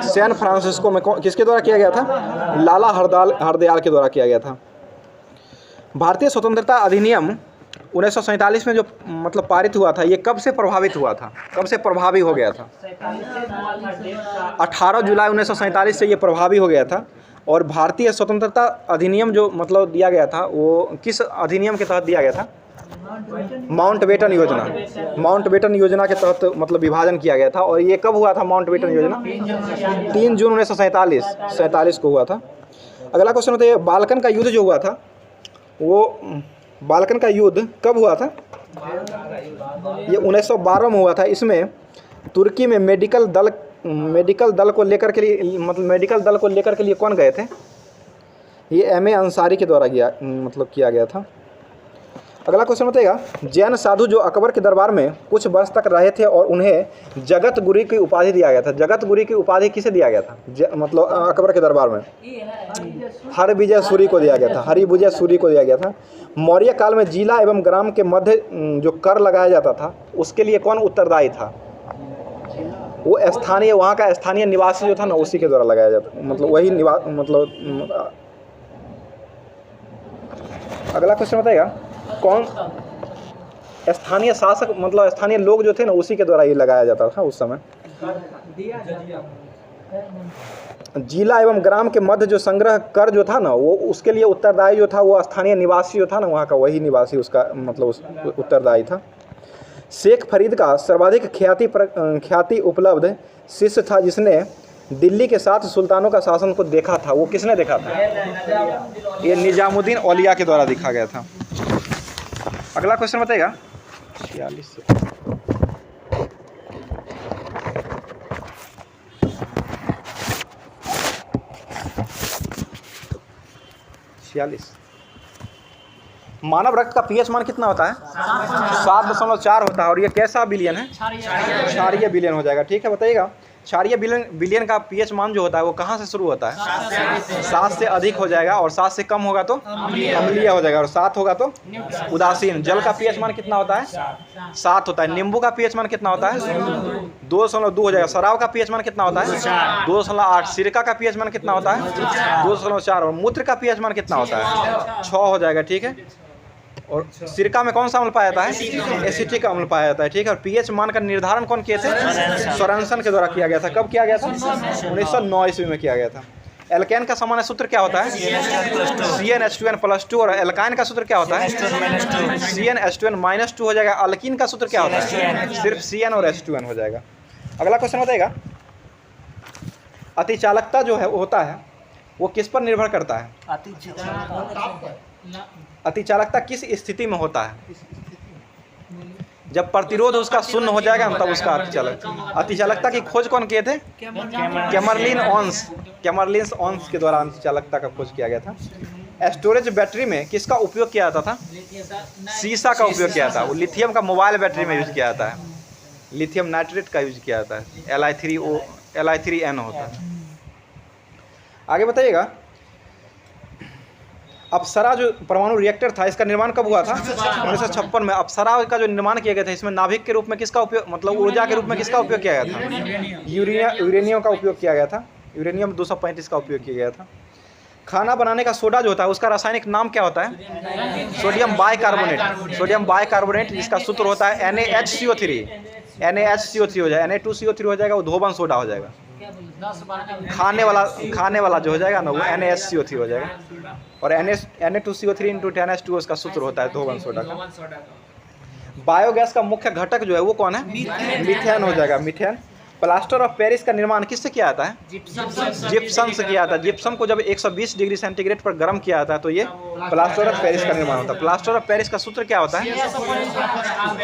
सैन फ्रांसिस्को में। किसके द्वारा किया गया था? लाला हरदयाल के द्वारा किया गया था। भारतीय स्वतंत्रता अधिनियम 1947 में जो पारित हुआ था, ये कब से प्रभावित हुआ था? कब से प्रभावी हो गया था? 18 जुलाई 1947 से ये प्रभावी हो गया था। और भारतीय स्वतंत्रता अधिनियम जो दिया गया था वो किस अधिनियम के तहत दिया गया था? माउंटबेटन योजना के तहत विभाजन किया गया था। और ये कब हुआ था माउंटबेटन योजना? 3 जून 1947 को हुआ था। अगला क्वेश्चन होता है, बाल्कन का युद्ध जो हुआ था वो बाल्कन का युद्ध कब हुआ था? ये 1912 में हुआ था। इसमें तुर्की में मेडिकल दल को लेकर के लिए कौन गए थे? ये M.A. अंसारी के द्वारा किया गया था। अगला क्वेश्चन बताइएगा, जैन साधु जो अकबर के दरबार में कुछ वर्ष तक रहे थे और उन्हें जगत गुरु की उपाधि दिया गया था। जगत गुरु की उपाधि किसे दिया गया था? मतलब अकबर के दरबार में हरिविजय सूरी को दिया गया था। हरिविजय सूरी को दिया गया था। मौर्य काल में जिला एवं ग्राम के मध्य जो कर लगाया जाता था उसके लिए कौन उत्तरदायी था? वो स्थानीय, वहाँ का स्थानीय निवासी जो था ना उसी के द्वारा लगाया जाता, मतलब वही मतलब। अगला क्वेश्चन बताइएगा, कौन स्थानीय शासक, मतलब स्थानीय लोग जो थे ना उसी के द्वारा ये लगाया जाता था उस समय। जिला एवं ग्राम के मध्य जो संग्रह कर जो था ना वो उसके लिए उत्तरदायी जो था वो स्थानीय निवासी जो था ना वहाँ का वही निवासी उसका मतलब उत्तरदायी था। शेख फरीद का सर्वाधिक ख्याति उपलब्ध शिष्य था जिसने दिल्ली के 7 सुल्तानों का शासन को देखा था। वो किसने देखा था? ये निजामुद्दीन औलिया के द्वारा देखा गया था। अगला क्वेश्चन बताइएगा, 46। मानव रक्त का पीएच मान कितना होता है? 7.4 होता है। और ये कैसा बिलियन है? क्षारीय बिलियन हो जाएगा। ठीक है, बताइएगा क्षारीय बिलियन का पीएच मान जो होता है वो कहाँ से शुरू होता है? 7 से अधिक हो जाएगा, और 7 से कम होगा तो अम्लीय हो जाएगा, और 7 होगा तो उदासीन। जल का पीएच मान कितना होता है? 7 होता है। नींबू का पीएच मान कितना होता है? 2.2 हो जाएगा। शराब का पीएच मान कितना होता है? 2.8। सिरका का पीएच मान कितना होता है? 2.4। और मूत्र का पीएच मान कितना होता है? 6 हो जाएगा। ठीक है, और सिरका में कौन सा अम्ल पाया जाता है? एसिटिक अम्ल पाया जाता है। ठीक है, और पीएच मान का निर्धारण कौन किए थे? सोरेनसन के द्वारा किया गया था। कब किया गया था? 1909 ईस्वी में किया गया था। एल्केन का सामान्य सूत्र क्या होता है? CnH2n+2। और एल्काइन का सूत्र क्या होता है? CnH2n-2 हो जाएगा। अल्कीन का सूत्र क्या होता है? सिर्फ Cn और H2n हो जाएगा। अगला क्वेश्चन बताइएगा, अतिचालकता जो है होता है वो किस पर निर्भर करता है? अतिचालकता किस स्थिति में होता है? जब प्रतिरोध उसका शून्य हो जाएगा तब उसका अतिचालकता की खोज कौन किए थे? कैमरलिन ओंस के द्वारा अतिचालकता का खोज किया गया था। स्टोरेज बैटरी में किसका उपयोग किया जाता था? सीसा का उपयोग किया जाता है। वो लिथियम का मोबाइल बैटरी में यूज किया जाता है। लिथियम नाइट्रेट का यूज किया जाता है। Li3N होता है। आगे बताइएगा, अप्सरा जो परमाणु रिएक्टर था इसका निर्माण कब हुआ था? 1956 में। अप्सरा का जो निर्माण किया गया था इसमें नाभिक के रूप में किसका उपयोग, मतलब ऊर्जा के रूप में किसका उपयोग किया गया था? यूरेनियम का उपयोग किया गया था। यूरेनियम 235 का उपयोग किया गया था। खाना बनाने का सोडा जो होता है उसका रासायनिक नाम क्या होता है? Sodium bicarbonate. सोडियम बाइकार्बोनेट जिसका सूत्र होता है NaHCO3। NaHCO3 हो जाएगा, Na2CO3 हो जाएगा, वो धोबन सोडा हो जाएगा। खाने वाला जो हो जाएगा ना वो NaHCO3 हो जाएगा। और Na2CO3 × 10H2O उसका सूत्र होता है धोबन सोडा का। बायोगैस का मुख्य घटक जो है वो कौन है? मीथेन हो जाएगा, मीथेन। प्लास्टर ऑफ पेरिस का निर्माण किससे किया जाता है? जिप्सम से किया जाता है। जिप्सम को जब 120 डिग्री सेंटीग्रेड पर गर्म किया जाता है तो ये प्लास्टर ऑफ पेरिस का निर्माण होता है। प्लास्टर ऑफ पेरिस का सूत्र क्या होता है?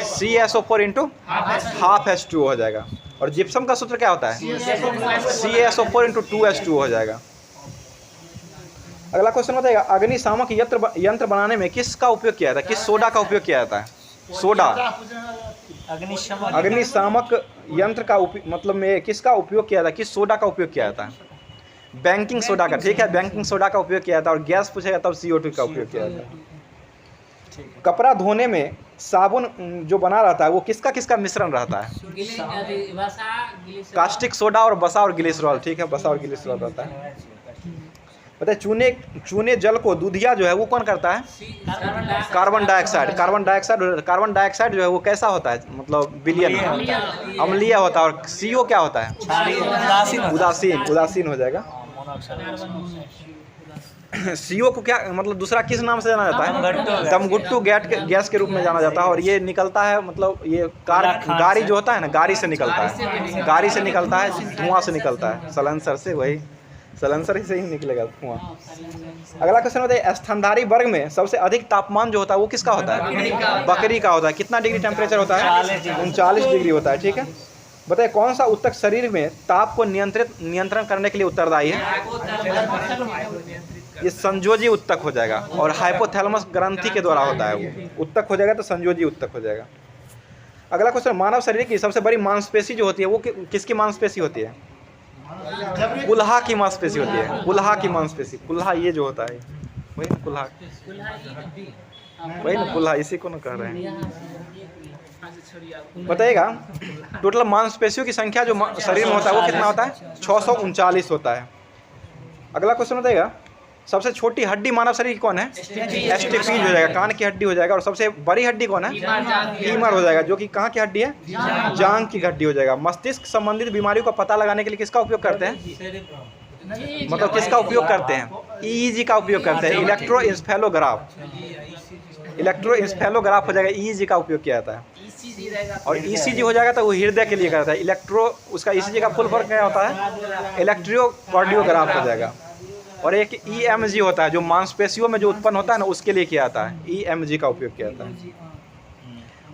CaSO4 × ½ H2O हो जाएगा। और जिप्सम का सूत्र क्या होता है? CaSO4 × 2H2O हो जाएगा। अगला क्वेश्चन बताइएगा, अग्निशामक यंत्र बनाने में किसका उपयोग किया जाता है? किस सोडा का उपयोग किया जाता है? सोडा। अग्निशामक यंत्र का मतलब में किसका उपयोग किया जाता है? किस सोडा का उपयोग किया जाता है? बेकिंग सोडा का। ठीक है, बेकिंग सोडा का उपयोग किया जाता है। और गैस पूछेगा तब CO2 का उपयोग किया जाता है। कपड़ा धोने में साबुन जो बना रहता है वो किसका किसका मिश्रण रहता है? कास्टिक सोडा और बसा और ग्लिसरॉल। ठीक है, बसा और ग्लिसरॉल रहता है। बताइए, चूने जल को दूधिया जो है वो कौन करता है? कार्बन डाइऑक्साइड जो है वो कैसा होता है? मतलब विलयन, अम्लीय होता है। और CO क्या होता है? उदासीन हो जाएगा। CO को क्या मतलब दूसरा किस नाम से जाना जाता है? दमघुट्टू गैस के रूप में जाना जाता है। और ये निकलता है, मतलब ये गाड़ी जो होता है ना, गाड़ी से निकलता है, धुआं से निकलता है, सलेंसर से। वही सलेंसर से ही निकलेगा धुआं। अगला क्वेश्चन बताइए, स्तनधारी वर्ग में सबसे अधिक तापमान जो होता है वो किसका होता है? बकरी का होता है। कितना डिग्री टेम्परेचर होता है? 39 डिग्री होता है। ठीक है, बताइए कौन सा ऊतक शरीर में ताप को नियंत्रण करने के लिए उत्तरदायी है? ये संयोजी उत्तक हो जाएगा, और हाइपोथैलेमस ग्रंथि के द्वारा होता है। वो उत्तक हो जाएगा तो संयोजी उत्तक हो जाएगा। अगला क्वेश्चन, मानव शरीर की सबसे बड़ी मांसपेशी जो होती है वो किसकी मांसपेशी होती है? कुल्हा की मांसपेशी होती है। कुल्हा की मांसपेशी, कुल्हा ये जो होता है वही ना, कुल्हा वही ना, कुल्हा इसी को ना कह रहे हैं। बताइएगा टोटल मांसपेशियों की संख्या जो शरीर में होता है वो कितना होता है? 639 होता है। अगला क्वेश्चन बताइएगा, सबसे छोटी हड्डी मानव शरीर की कौन है? एस्टिपीज हो जाएगा, कान की हड्डी हो जाएगा। और सबसे बड़ी हड्डी कौन है? फीमर हो जाएगा, जो कि कहाँ की हड्डी है? जांघ की हड्डी हो जाएगा। मस्तिष्क संबंधित बीमारियों का पता लगाने के लिए किसका उपयोग करते हैं? मतलब किसका उपयोग करते हैं? ईईजी का उपयोग करते हैं, इलेक्ट्रोइंसेफेलोग्राफ। इलेक्ट्रोइंसेफेलोग्राफ हो जाएगा, ईईजी का उपयोग किया जाता है। और ईसीजी हो जाएगा तो वो हृदय के लिए करता है। उसका ईसीजी का फुल फॉर्म क्या होता है? इलेक्ट्रोकार्डियोग्राफ हो जाएगा। और एक ईएमजी होता है जो मांसपेशियों में जो उत्पन्न होता है ना, उसके लिए किया जाता है। ईएमजी का उपयोग किया जाता है।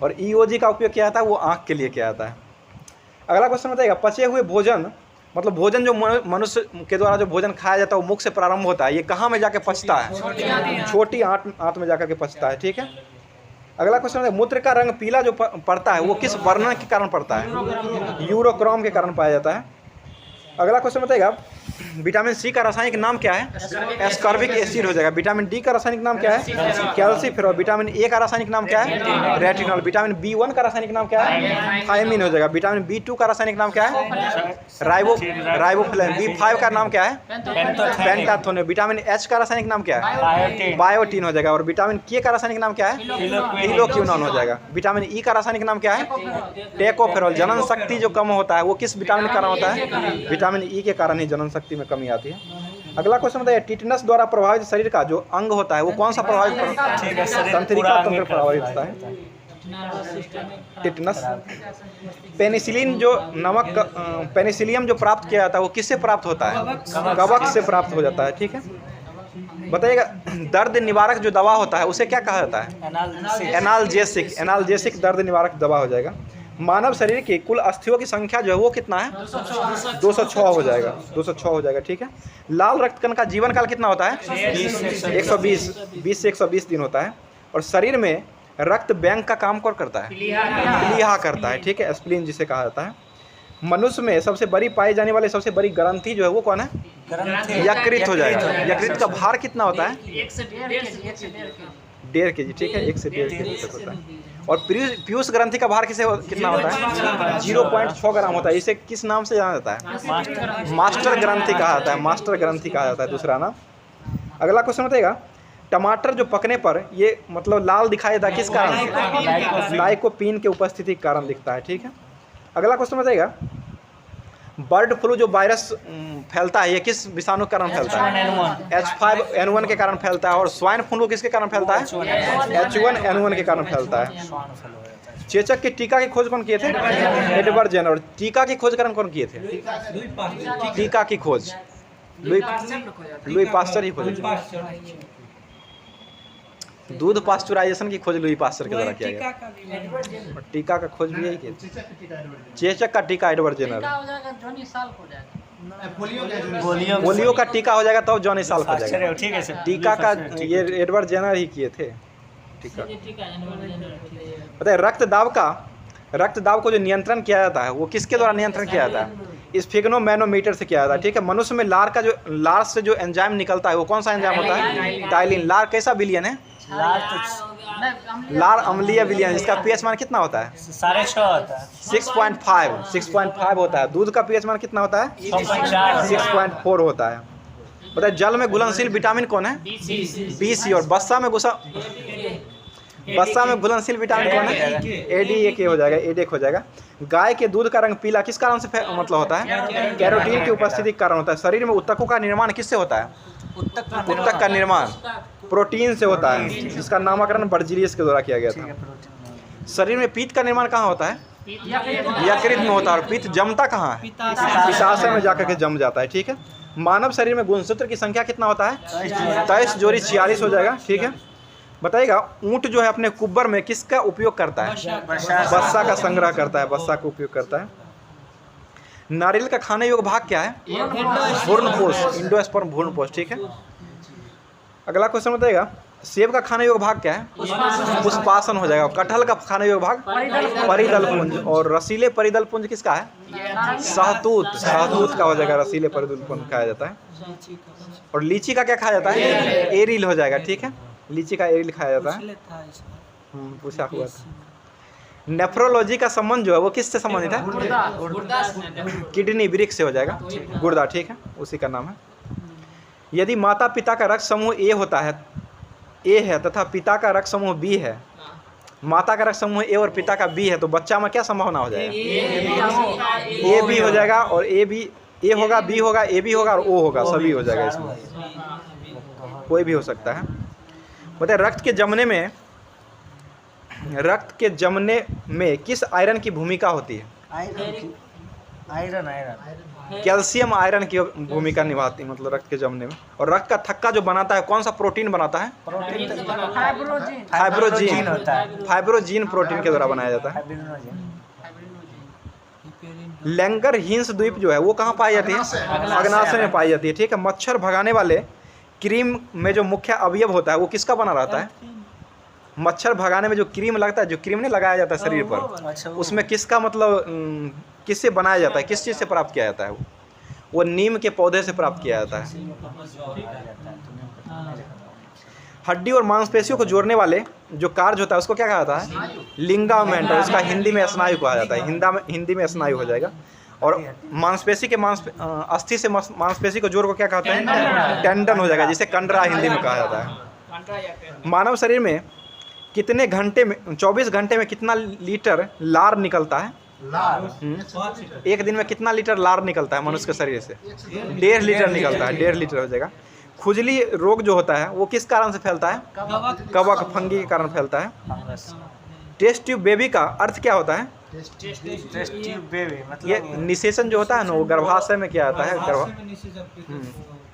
और ईओजी का उपयोग किया जाता है, वो आँख के लिए किया जाता है। अगला क्वेश्चन बताइएगा, पचे हुए भोजन, मतलब भोजन जो मनुष्य के द्वारा जो भोजन खाया जाता है वो मुख से प्रारंभ होता है। ये कहाँ में जाके पचता है? छोटी आंत में जाकर के पचता है। ठीक है। अगला क्वेश्चन है, मूत्र का रंग पीला जो पड़ता है वो किस वर्णन के कारण पड़ता है? यूरोक्रोम के कारण पाया जाता है। अगला क्वेश्चन बताइएगा, विटामिन सी का रासायनिक नाम क्या है? एस्कॉर्बिक एसिड हो जाएगा। विटामिन डी का रासायनिक नाम क्या है? कैल्सिफेरॉल। विटामिन ए का रासायनिक नाम क्या है? रेटिनॉल। विटामिन बी1 का रासायनिक नाम क्या है? थायमिन हो जाएगा। विटामिन बी2 का रासायनिक नाम क्या है? राइबोफ्लेविन। बी5 का नाम क्या है? पेंटाथोन। विटामिन एच का रासायनिक नाम क्या है? बायोटीन हो जाएगा। और विटामिन के का रासायनिक नाम क्या है? हिलोक्विनोन हो जाएगा। विटामिन ई का रासायनिक नाम क्या है? टेकोफेरॉल। जनन शक्ति जो कम होता है वो किस विटामिन के कारण होता है? विटामिन ई के कारण ही जनन शक्ति में कमी आती है। अगला क्वेश्चन बताइए, टिटनस द्वारा प्रभावित शरीर का जो अंग होता है वो कौन सा प्रभावित होता है? तंत्रिका तंत्र प्रभावित होता है टिटनस। पेनिसिलिन जो नमक, पेनिसिलियम जो प्राप्त किया जाता है वो किससे प्राप्त होता है? कवक से प्राप्त हो जाता है। ठीक है। बताइएगा, दर्द निवारक जो दवा होता है उसे क्या कहा जाता है? एनाल्जेसिक। एनाल्जेसिक दर्द निवारक दवा हो जाएगा। मानव शरीर की कुल अस्थियों की संख्या जो है वो कितना है? 206 हो जाएगा। 206 हो जाएगा। ठीक है। लाल रक्त कण का जीवन काल कितना होता है? 120 से 120 दिन होता है। और शरीर में रक्त बैंक का काम कौन करता है? प्लीहा करता है। ठीक है। स्प्लीन जिसे कहा जाता है। मनुष्य में सबसे बड़ी पाई जाने वाली सबसे बड़ी ग्रंथि जो है वो कौन है? यकृत हो जाएगा। यकृत का भार कितना होता है? 1.5 kg। ठीक है। 1 से 1.5 kg तक होता है। और पीयूष ग्रंथि का भार कितना होता है? 0.6 ग्राम होता है। इसे किस नाम से जाना जाता है? मास्टर ग्रंथि कहा जाता है। मास्टर ग्रंथि कहा जाता है दूसरा नाम। अगला क्वेश्चन बताइएगा, टमाटर जो पकने पर ये मतलब लाल दिखाई देता है किस कारण से? लाइकोपीन के उपस्थिति के कारण दिखता है। ठीक है। अगला क्वेश्चन बताइएगा, बर्ड फ्लू जो वायरस फैलता है ये किस विषाणु के कारण फैलता है? H5N1 के कारण फैलता है। और स्वाइन फ्लू किसके कारण फैलता है? H1N1 के कारण फैलता है। चेचक के टीका की खोज कौन किए थे? Edward Jenner. और टीका की खोज कौन किए थे? टीका की खोज लुई पास्चर ही खोजे। दूध पास्चुराइजेशन की खोज लुई पास्चर के द्वारा किया गया। और टीका का खोज भी यही किया। चेचक का टीका एडवर्ड जेनर। पोलियो का टीका हो जाएगा तब जॉनी साल्क हो जाएगा। ठीक है सर। टीका का ये एडवर्ड जेनर ही किए थे टीका। बताइए, रक्तदाब को जो नियंत्रण किया जाता है वो किसके द्वारा नियंत्रण किया जाता है? स्फिग्नोमैनोमीटर से किया जाता है। ठीक है। मनुष्य में लार से जो एंजाइम निकलता है वो कौन सा एंजाइम होता है? टाइलिन। लार कैसा विलियन है? लार अम्लीय विलियन। इसका पीएच मान कितना होता है? 6.5 होता है। 6.5 होता है। दूध का पीएच मान कितना होता है? 6.4 होता है। बताइए, जल में घुलनशील विटामिन कौन है? BC। और वसा में घुलनशील विटामिन कौन है? ADK हो जाएगा। ADK हो जाएगा। गाय के दूध का रंग पीला किस कारण से मतलब होता है? कैरोटीन की उपस्थिति के कारण होता है। शरीर में उत्तकों का निर्माण किससे होता है? उत्तक का निर्माण प्रोटीन से होता है, जिसका नामकरण बर्जीलियस के द्वारा किया गया था। शरीर में पीत का निर्माण कहाँ होता है? यकृत में होता है। और पीत जमता कहाँ है? पित्ताशय में जाकर के जम जाता है। ठीक है। मानव शरीर में गुणसूत्र की संख्या कितना होता है? 23 जोड़ी 46 हो जाएगा। ठीक है। बताइएगा, ऊंट जो है अपने कुब्बर में किसका उपयोग करता है? वसा का संग्रह करता है। वसा का उपयोग करता है। नारियल का खाने योग्य भाग क्या है? भ्रूणपोष। इंडोस्पर्म भ्रूणपोष। ठीक है। अगला क्वेश्चन बताइएगा, सेब का खाने योग्य भाग क्या है? पुष्पासन हो जाएगा। कटहल का खाने योग्य भाग परिदल पुंज। और रसीले परिदल पुंज किसका है? सहतूत। सहतूत का हो जाएगा रसीले परिदल पुंज खाया जाता है। और लीची का क्या खाया जाता है? एरिल हो जाएगा। ठीक है, लीची का एरिल खाया जाता है। पूछा हुआ था। नेफ्रोलॉजी का संबंध जो है वो किससे संबंधित है? किडनी वृक्क से हो जाएगा, गुर्दा। ठीक है, उसी का नाम है। यदि माता पिता का रक्त समूह ए होता है, ए है, तथा पिता का रक्त समूह बी है, माता का रक्त समूह ए और पिता का बी है, तो बच्चा में क्या संभावना हो जाएगा? ए बी हो जाएगा। और ए बी, ए होगा, बी होगा, ए बी होगा और ओ होगा, सभी हो जाएगा। इसमें कोई भी हो सकता है। बताइए, रक्त के जमने में किस आयरन की भूमिका होती है? आयरन कैल्शियम आयरन की भूमिका निभाती है, मतलब रक्त के जमने में। और रक्त का थक्का जो बनाता है, कौन सा प्रोटीन बनाता है? फाइब्रोजीन होता है। फाइब्रोजीन प्रोटीन के द्वारा बनाया जाता है। लैंगर हिंस द्वीप जो है वो कहाँ पाई जाती है? अग्नाशय में पाई जाती है। ठीक है, मच्छर भगाने वाले क्रीम में जो मुख्य अवयव होता है वो किसका बना रहता है? मच्छर भगाने में जो क्रीम लगता है, जो क्रीम नहीं लगाया जाता है शरीर पर, उसमें किसका मतलब किससे बनाया जाता है? किस चीज़ से प्राप्त किया जाता है? वो नीम के पौधे से प्राप्त किया जाता है। हड्डी और मांसपेशियों को जोड़ने वाले जो कार्य होता है उसको क्या कहा जाता है? लिंगामेंट। और उसका हिंदी में स्नायु कहा जाता है। हिंदी में स्नायु हो जाएगा। और मांसपेशी के अस्थि से मांसपेशी को जोड़ को क्या कहते हैं? टेंडन हो जाएगा, जिसे कंडरा हिंदी में कहा जाता है। मानव शरीर में कितने घंटे में, 24 घंटे में कितना लीटर लार निकलता है? एक दिन में कितना लीटर लार निकलता है मनुष्य के शरीर से? 1.5 लीटर निकलता है। 1.5 लीटर हो जाएगा। खुजली रोग जो होता है वो किस कारण से फैलता है? कवक, फंगी के कारण फैलता है। टेस्ट ट्यूब बेबी का अर्थ क्या होता है? ये निषेचन जो होता है ना, वो गर्भाशय में क्या आता है?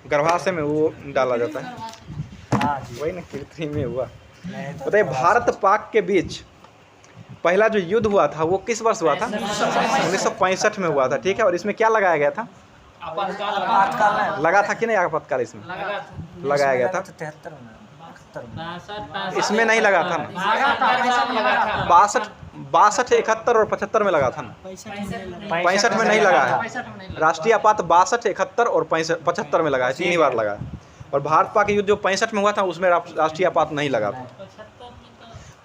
गर्भाशय में वो डाला जाता है। वही ना, कृत्रिम में हुआ। बताइए, भारत पाक के बीच पहला जो युद्ध हुआ था वो किस वर्ष हुआ था? 1965 में हुआ था। ठीक है, और इसमें क्या लगाया गया था? लगा था कि नहीं आपातकाल? इसमें लगाया गया था। 73 में, इसमें नहीं लगा था ना? 62, 71 और 75 में लगा था ना? 65 में नहीं लगा है। राष्ट्रीय आपात 62, 71 और 75 में लगा है, 3 ही बार लगा है। और भारत पाक युद्ध जो 65 में हुआ था उसमें राष्ट्रीय आपात नहीं लगा था।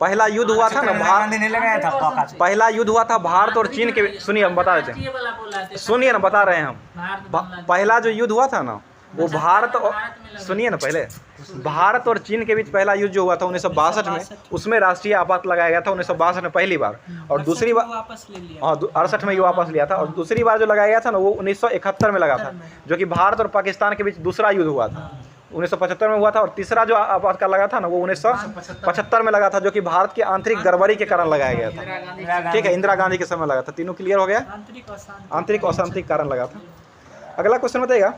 पहला युद्ध हुआ था ना, पहला युद्ध हुआ था भारत और चीन के। सुनिए, हम बता देते हैं, सुनिए ना, बता रहे हैं हम। पहला जो युद्ध हुआ था ना वो भारत और, सुनिए ना, पहले भारत और चीन के बीच पहला युद्ध जो हुआ था 1962 में, उसमें राष्ट्रीय आपात लगाया गया था 1962 में पहली बार। और दूसरी बार 68 में ये वापस लिया था। और दूसरी बार जो लगाया गया था ना वो 1971 में लगा था, जो कि भारत और पाकिस्तान के बीच दूसरा युद्ध हुआ था। 1975 में हुआ था। और तीसरा जो आपातकाल लगा था ना वो 1975 में लगा था, जो कि भारत की आंतरिक गड़बड़ी के कारण लगाया गया था। ठीक है, इंदिरा गांधी के समय लगा था। तीनों क्लियर हो गया? आंतरिक अशांति के कारण लगा था। अगला क्वेश्चन बताइएगा,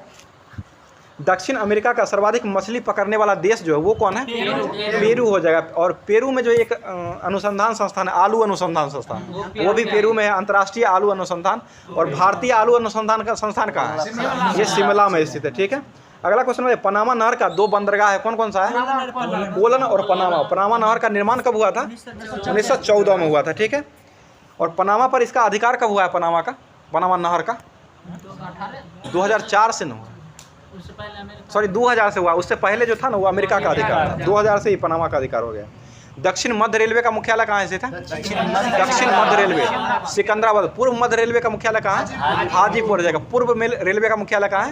दक्षिण अमेरिका का सर्वाधिक मछली पकड़ने वाला देश जो है वो कौन है? पेरू हो जाएगा। और पेरू में जो एक अनुसंधान संस्थान है, आलू अनुसंधान संस्थान, वो भी पेरू में है, अंतर्राष्ट्रीय आलू अनुसंधान। और भारतीय आलू अनुसंधान का संस्थान कहाँ है? ये शिमला में स्थित है। ठीक है, अगला क्वेश्चन है, पनामा नहर का 2 बंदरगाह है, कौन कौन सा है? कोलन और पनामा। पनामा नहर का निर्माण कब हुआ था? 1914 में हुआ था। ठीक है, और पनामा पर इसका अधिकार कब हुआ है? पनामा नहर का 2004 से न हुआ, सॉरी 2000 से हुआ। उससे पहले जो था ना वो अमेरिका का अधिकार था। 2000 से ही पनामा का अधिकार हो गया। दक्षिण मध्य रेलवे का मुख्यालय कहाँ स्थित है? दक्षिण मध्य रेलवे सिकंदराबाद। पूर्व मध्य रेलवे का मुख्यालय कहाँ है? हाजीपुर हो जाएगा। पूर्व रेलवे का मुख्यालय कहाँ है?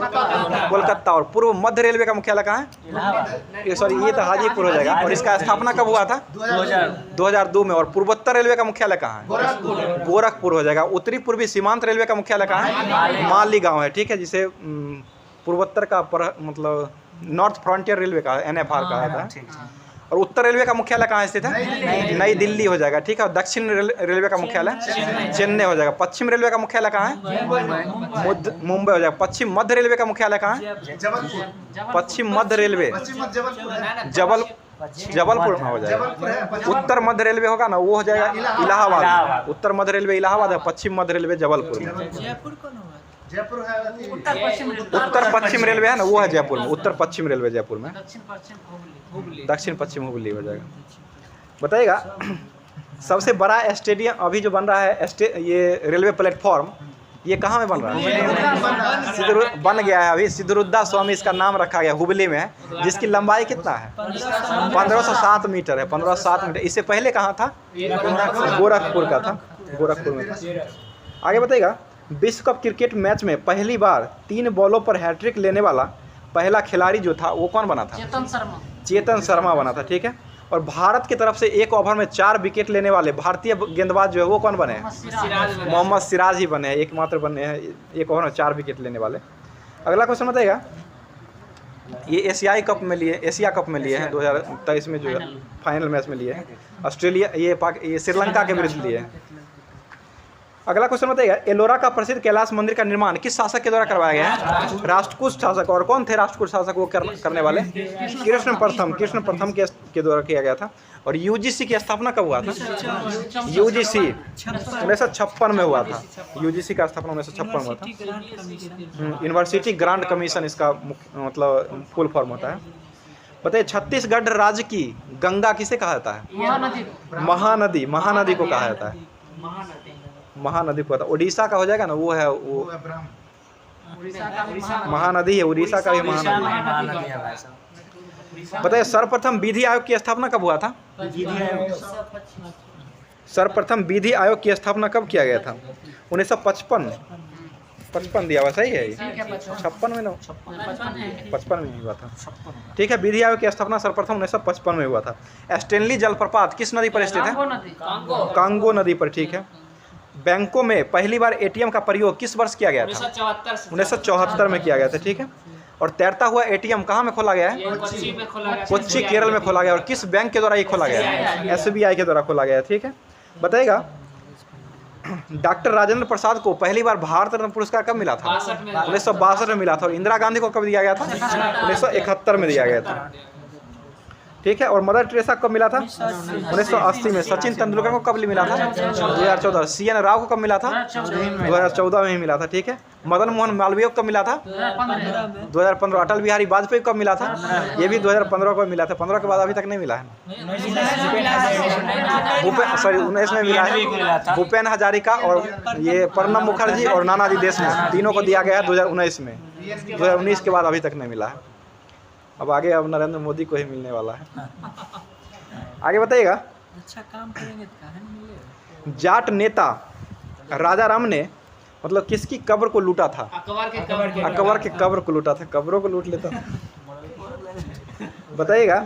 कोलकाता। और पूर्व मध्य रेलवे का मुख्यालय कहाँ है? सॉरी, ये तो हाजीपुर हो जाएगा। और इसका स्थापना कब हुआ था? 2002 में। और पूर्वोत्तर रेलवे का मुख्यालय कहाँ है? गोरखपुर हो जाएगा। उत्तरी पूर्वी सीमांत रेलवे का मुख्यालय कहाँ है? मालीगांव है। ठीक है, जिसे पूर्वोत्तर का मतलब नॉर्थ फ्रंटियर रेलवे का NFR कहा जाता है। और उत्तर रेलवे का मुख्यालय कहाँ स्थित है? नई दिल्ली हो जाएगा। ठीक है, और दक्षिण रेलवे का मुख्यालय चेन्नई हो जाएगा। पश्चिम रेलवे का मुख्यालय कहाँ है? मुंबई हो जाएगा। पश्चिम मध्य रेलवे का मुख्यालय कहाँ है? पश्चिम मध्य रेलवे जबलपुर में हो जाएगा। उत्तर मध्य रेलवे होगा ना वो हो जाएगा इलाहाबाद। उत्तर मध्य रेलवे इलाहाबाद है, पश्चिम मध्य रेलवे जबलपुर में। जयपुर है अथी। उत्तर पश्चिम रेलवे है ना, वो है जयपुर में, उत्तर पश्चिम रेलवे जयपुर में, दक्षिण पश्चिम हुबली हो जाएगा। बताइएगा सबसे बड़ा स्टेडियम अभी जो बन रहा है ये रेलवे प्लेटफॉर्म, ये कहाँ में बन रहा है? बन गया है अभी, सिद्धरुद्धा स्वामी इसका नाम रखा गया, हुबली में है, जिसकी लंबाई कितना है? 1507 मीटर है, 1507 मीटर। इससे पहले कहाँ था? गोरखपुर का था, गोरखपुर में था। आगे बताइएगा विश्व कप क्रिकेट मैच में पहली बार 3 बॉलों पर हैट्रिक लेने वाला पहला खिलाड़ी जो था वो कौन बना था? चेतन शर्मा बना था, ठीक है। और भारत की तरफ से 1 ओवर में 4 विकेट लेने वाले भारतीय गेंदबाज जो है वो कौन बने हैं? मोहम्मद सिराज ही बने हैं, एकमात्र बने हैं 1 ओवर में 4 विकेट लेने वाले। अगला क्वेश्चन बताइएगा ये एशियाई कप में लिए, एशिया कप में लिए हैं 2023 में, जो है फाइनल मैच में लिए हैं ऑस्ट्रेलिया, ये श्रीलंका के विरुद्ध लिए हैं। अगला क्वेश्चन बताइएगा एलोरा का प्रसिद्ध कैलाश मंदिर का निर्माण किस शासक के द्वारा करवाया गया है? राष्ट्रकूट शासक। और कौन थे राष्ट्रकूट शासक वो करने वाले? कृष्ण प्रथम के द्वारा किया गया था। और यूजीसी की स्थापना कब हुआ था? यूजीसी 1956 में हुआ था, यूजीसी का स्थापना 1956 में हुआ था। यूनिवर्सिटी ग्रांट कमीशन इसका मतलब फुल फॉर्म होता है। बताइए छत्तीसगढ़ राज्य की गंगा किसे कहा जाता है? महानदी को कहा जाता है, महानदी को। उड़ीसा का हो जाएगा ना, वो है वो महानदी है, उड़ीसा का भी महानदी है। बताइए सर्वप्रथम विधि आयोग की स्थापना कब हुआ था? सर्वप्रथम विधि आयोग की स्थापना कब किया गया था? 1955 दिया हुआ, सही है ये? 56 में ना, 55 में हुआ था, ठीक है। विधि आयोग की स्थापना सर्वप्रथम 1955 में हुआ था। स्टेनली जलप्रपात किस नदी पर स्थित है? कांगो नदी पर, ठीक है। बैंकों में पहली बार एटीएम का प्रयोग किस वर्ष किया गया था? 1974 में किया गया था, ठीक है। और तैरता हुआ एटीएम कहाँ में खोला गया है? कोच्चि केरल में खोला गया। और किस बैंक के द्वारा ये खोला गया है? SBI के द्वारा खोला गया है, ठीक है। बताइएगा डॉक्टर राजेंद्र प्रसाद को पहली बार भारत रत्न पुरस्कार कब मिला था? 1962 में मिला था। और इंदिरा गांधी को कब दिया गया था? 1971 में दिया गया था, ठीक है। और मदर टेरेसा कब मिला था? 1980 में। सचिन तेंदुलकर को कब मिला था? 2014। CN राव को कब मिला था? 2014 में ही मिला था, ठीक है। मदन मोहन मालवीय को कब मिला था? 2015। अटल बिहारी वाजपेयी को कब मिला था? ये भी 2015 को मिला था। 15 के बाद अभी तक नहीं मिला है। 19 में मिला है। भूपेन हजारिका और ये प्रणब मुखर्जी और नानाजी देशमुख तीनों को दिया गया है 2019 में। 2019 के बाद अभी तक नहीं मिला है। अब आगे अब नरेंद्र मोदी को ही मिलने वाला है। आगे बताइएगा अच्छा काम करेंगे तो काहे नहीं मिलेगा? जाट नेता राजा राम ने मतलब किसकी कब्र को लूटा था? अकबर के कब्र को लूटा था। कब्रों को लूट लेता। बताइएगा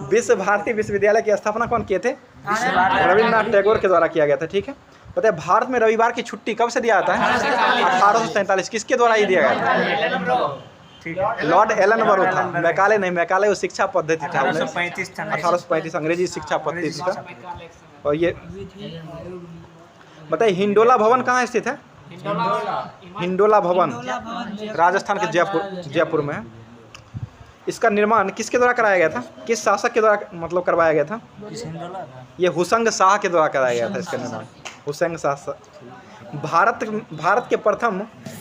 विश्व भारती विश्वविद्यालय की स्थापना कौन किए थे? रविन्द्रनाथ टैगोर के द्वारा किया गया था, ठीक है। बताइए भारत में रविवार की छुट्टी कब से दिया जाता है? 1843। किसके द्वारा ये दिया गया था? लॉर्ड एलन बरो था, मैकाले नहीं, मैकाले वो शिक्षा पद्धति था, 1835 अंग्रेजी शिक्षा पद्धति था। और ये बताइए हिंडोला भवन कहाँ स्थित है? हिंडोला भवन राजस्थान के जयपुर में है। इसका निर्माण किसके द्वारा कराया गया था? किस शासक के द्वारा मतलब करवाया गया था? ये हुसैन शाह के द्वारा कराया गया था इसका निर्माण, हुसैन शाह। भारत के प्रथम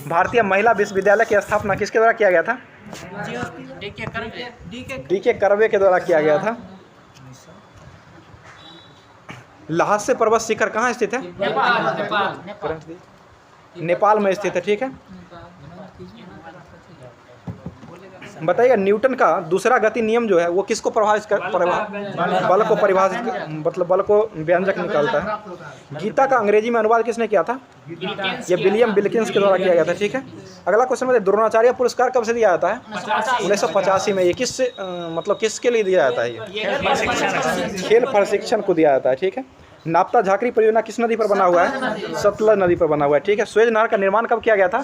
भारतीय महिला विश्वविद्यालय की स्थापना किसके द्वारा किया गया था? DK कर्वे के द्वारा किया गया था। ल्हासे पर्वत शिखर कहाँ स्थित है? नेपाल में स्थित है, ठीक है। बताइएगा न्यूटन का दूसरा गति नियम जो है वो किसको प्रभावित बल को परिभाषित मतलब बल को व्यंजक निकालता है। गीता का अंग्रेजी में अनुवाद किसने किया था? ये विलियम विल्किंस के द्वारा किया गया था, ठीक है। अगला क्वेश्चन बताइए द्रोणाचार्य पुरस्कार कब से दिया जाता है? 1985 में। ये किस मतलब किसके लिए दिया जाता है? ये खेल प्रशिक्षण को दिया जाता है, ठीक है। नाप्ता झाकरी परियोजना किस नदी पर बना हुआ है? सतलज नदी पर बना हुआ है, ठीक है। सुएज नहर का निर्माण कब किया गया था?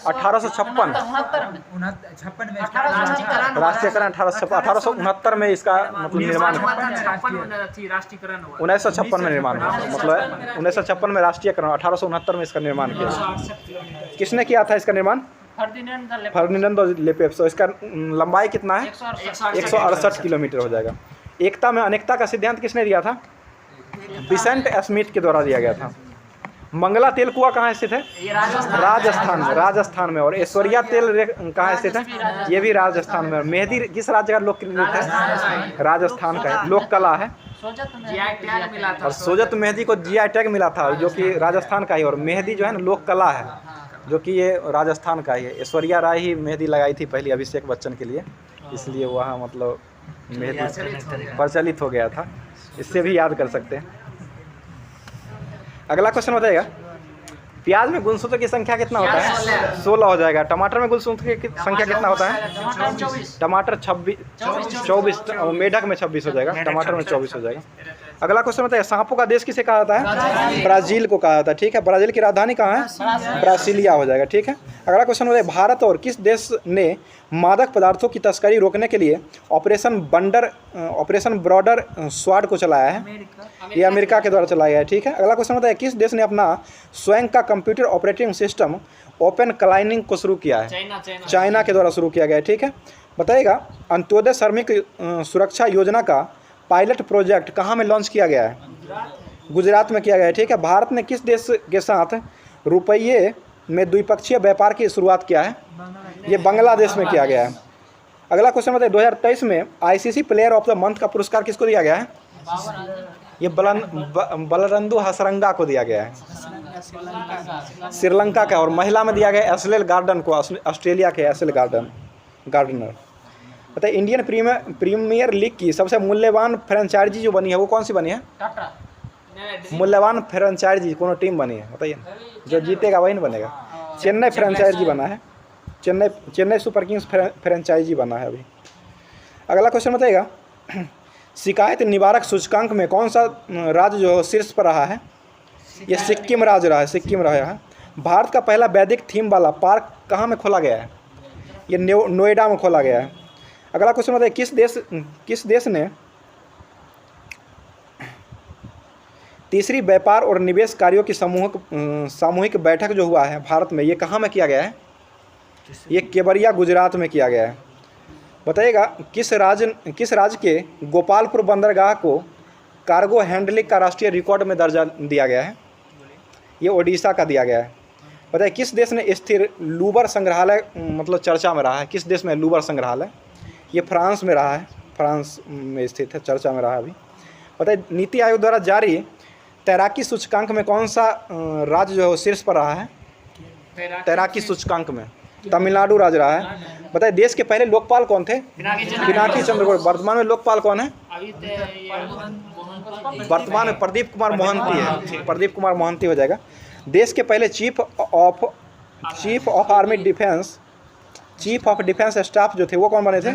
1856 राष्ट्रीयकरण 1869 में इसका मतलब निर्माण 1956 में निर्माण हुआ, मतलब 1956 में राष्ट्रीयकरण, 1869 में इसका निर्माण किया। किसने किया था इसका निर्माण? फर्डिनेंड लेपेस। इसका लंबाई कितना है? 168 किलोमीटर हो जाएगा। एकता में अनेकता का सिद्धांत किसने दिया था? विसेंट स्मिथ के द्वारा दिया गया था। मंगला तेल कुआं कहाँ स्थित है? राजस्थान में। और ऐश्वर्या तेल कहाँ स्थित है? ये भी राजस्थान में। मेहंदी किस राज्य का लोक नृत्य है? राजस्थान का है, लोक कला है। और सोजत मेहंदी को GI टैग मिला था, जो कि राजस्थान का ही। और मेहंदी जो है ना लोक कला है, जो कि ये राजस्थान का ही है। ऐश्वर्या राय ही मेहंदी लगाई थी पहले अभिषेक बच्चन के लिए, इसलिए वहाँ मतलब मेहंदी प्रचलित हो गया था। इससे भी याद कर सकते हैं। अगला क्वेश्चन बताइएगा, प्याज में गुणसूत्र की संख्या कितना होता है? 16 हो जाएगा। टमाटर में गुणसूत्र की संख्या कितना होता है? टमाटर 24। मेढक में 26 हो जाएगा, टमाटर में 24 हो जाएगा। अगला क्वेश्चन बताइए, सांपों का देश किसे कहा जाता है? ब्राज़ील को कहा जाता है। ठीक है, ब्राज़ील की राजधानी कहाँ है? ब्रासिलिया हो जाएगा। ठीक है। अगला क्वेश्चन बताइए, भारत और किस देश ने मादक पदार्थों की तस्करी रोकने के लिए ऑपरेशन ब्रॉडर स्वाड को चलाया है? ये अमेरिका के द्वारा चलाया गया है। ठीक है। अगला क्वेश्चन बताइए, किस देश ने अपना स्वयं का कंप्यूटर ऑपरेटिंग सिस्टम ओपन क्लाइनिंग को शुरू किया है? चाइना के द्वारा शुरू किया गया है। ठीक है। बताइएगा, अंत्योदय श्रमिक सुरक्षा योजना का पायलट प्रोजेक्ट कहाँ में लॉन्च किया गया है? गुजरात में किया गया है। ठीक है। भारत ने किस देश के साथ रुपये में द्विपक्षीय व्यापार की शुरुआत किया है? ये बांग्लादेश में किया गया है। अगला क्वेश्चन बताइए, 2023 में ICC player of the month का पुरस्कार किसको दिया गया है? ये बलरंदु हसरंगा को दिया गया है, श्रीलंका का। और महिला में दिया गया एशले गार्डन को, ऑस्ट्रेलिया के एशले गार्डनर। बताइए, इंडियन प्रीमियर लीग की सबसे मूल्यवान फ्रेंचाइजी जो बनी है वो कौन सी बनी है? मूल्यवान फ्रेंचाइजी कौन टीम बनी है बताइए? जो जीतेगा वही ना बनेगा। चेन्नई फ्रेंचाइजी बना है, चेन्नई सुपर किंग्स फ्रेंचाइजी बना है अभी। अगला क्वेश्चन बताइएगा, शिकायत निवारक सूचकांक में कौन सा राज्य जो शीर्ष पर रहा है? ये सिक्किम राज्य रहा है, सिक्किम रहा है। भारत का पहला वैदिक थीम वाला पार्क कहाँ में खोला गया है? ये नोएडा में खोला गया है। अगला क्वेश्चन बताइए, किस देश ने तीसरी व्यापार और निवेश कार्यों की सामूहिक बैठक जो हुआ है भारत में, ये कहाँ में किया गया है? ये केवड़िया गुजरात में किया गया है। बताइएगा, किस राज्य के गोपालपुर बंदरगाह को कार्गो हैंडलिंग का राष्ट्रीय रिकॉर्ड में दर्जा दिया गया है? ये ओडिशा का दिया गया है। बताइए, किस देश ने स्थिर लूवर संग्रहालय मतलब चर्चा में रहा है? किस देश में लूवर संग्रहालय? ये फ्रांस में रहा है, फ्रांस में स्थित है, चर्चा में रहा है अभी। बताइए, नीति आयोग द्वारा जारी तैराकी सूचकांक में कौन सा राज्य जो है शीर्ष पर रहा है? तैराकी सूचकांक में तमिलनाडु राज्य रहा है। बताइए, देश के पहले लोकपाल कौन थे? पिनाकी चंद्र गौड़। वर्तमान में लोकपाल कौन है? वर्तमान में प्रदीप कुमार मोहंती है, प्रदीप कुमार मोहंती हो जाएगा। देश के पहले चीफ ऑफ डिफेंस स्टाफ जो थे वो कौन बने थे?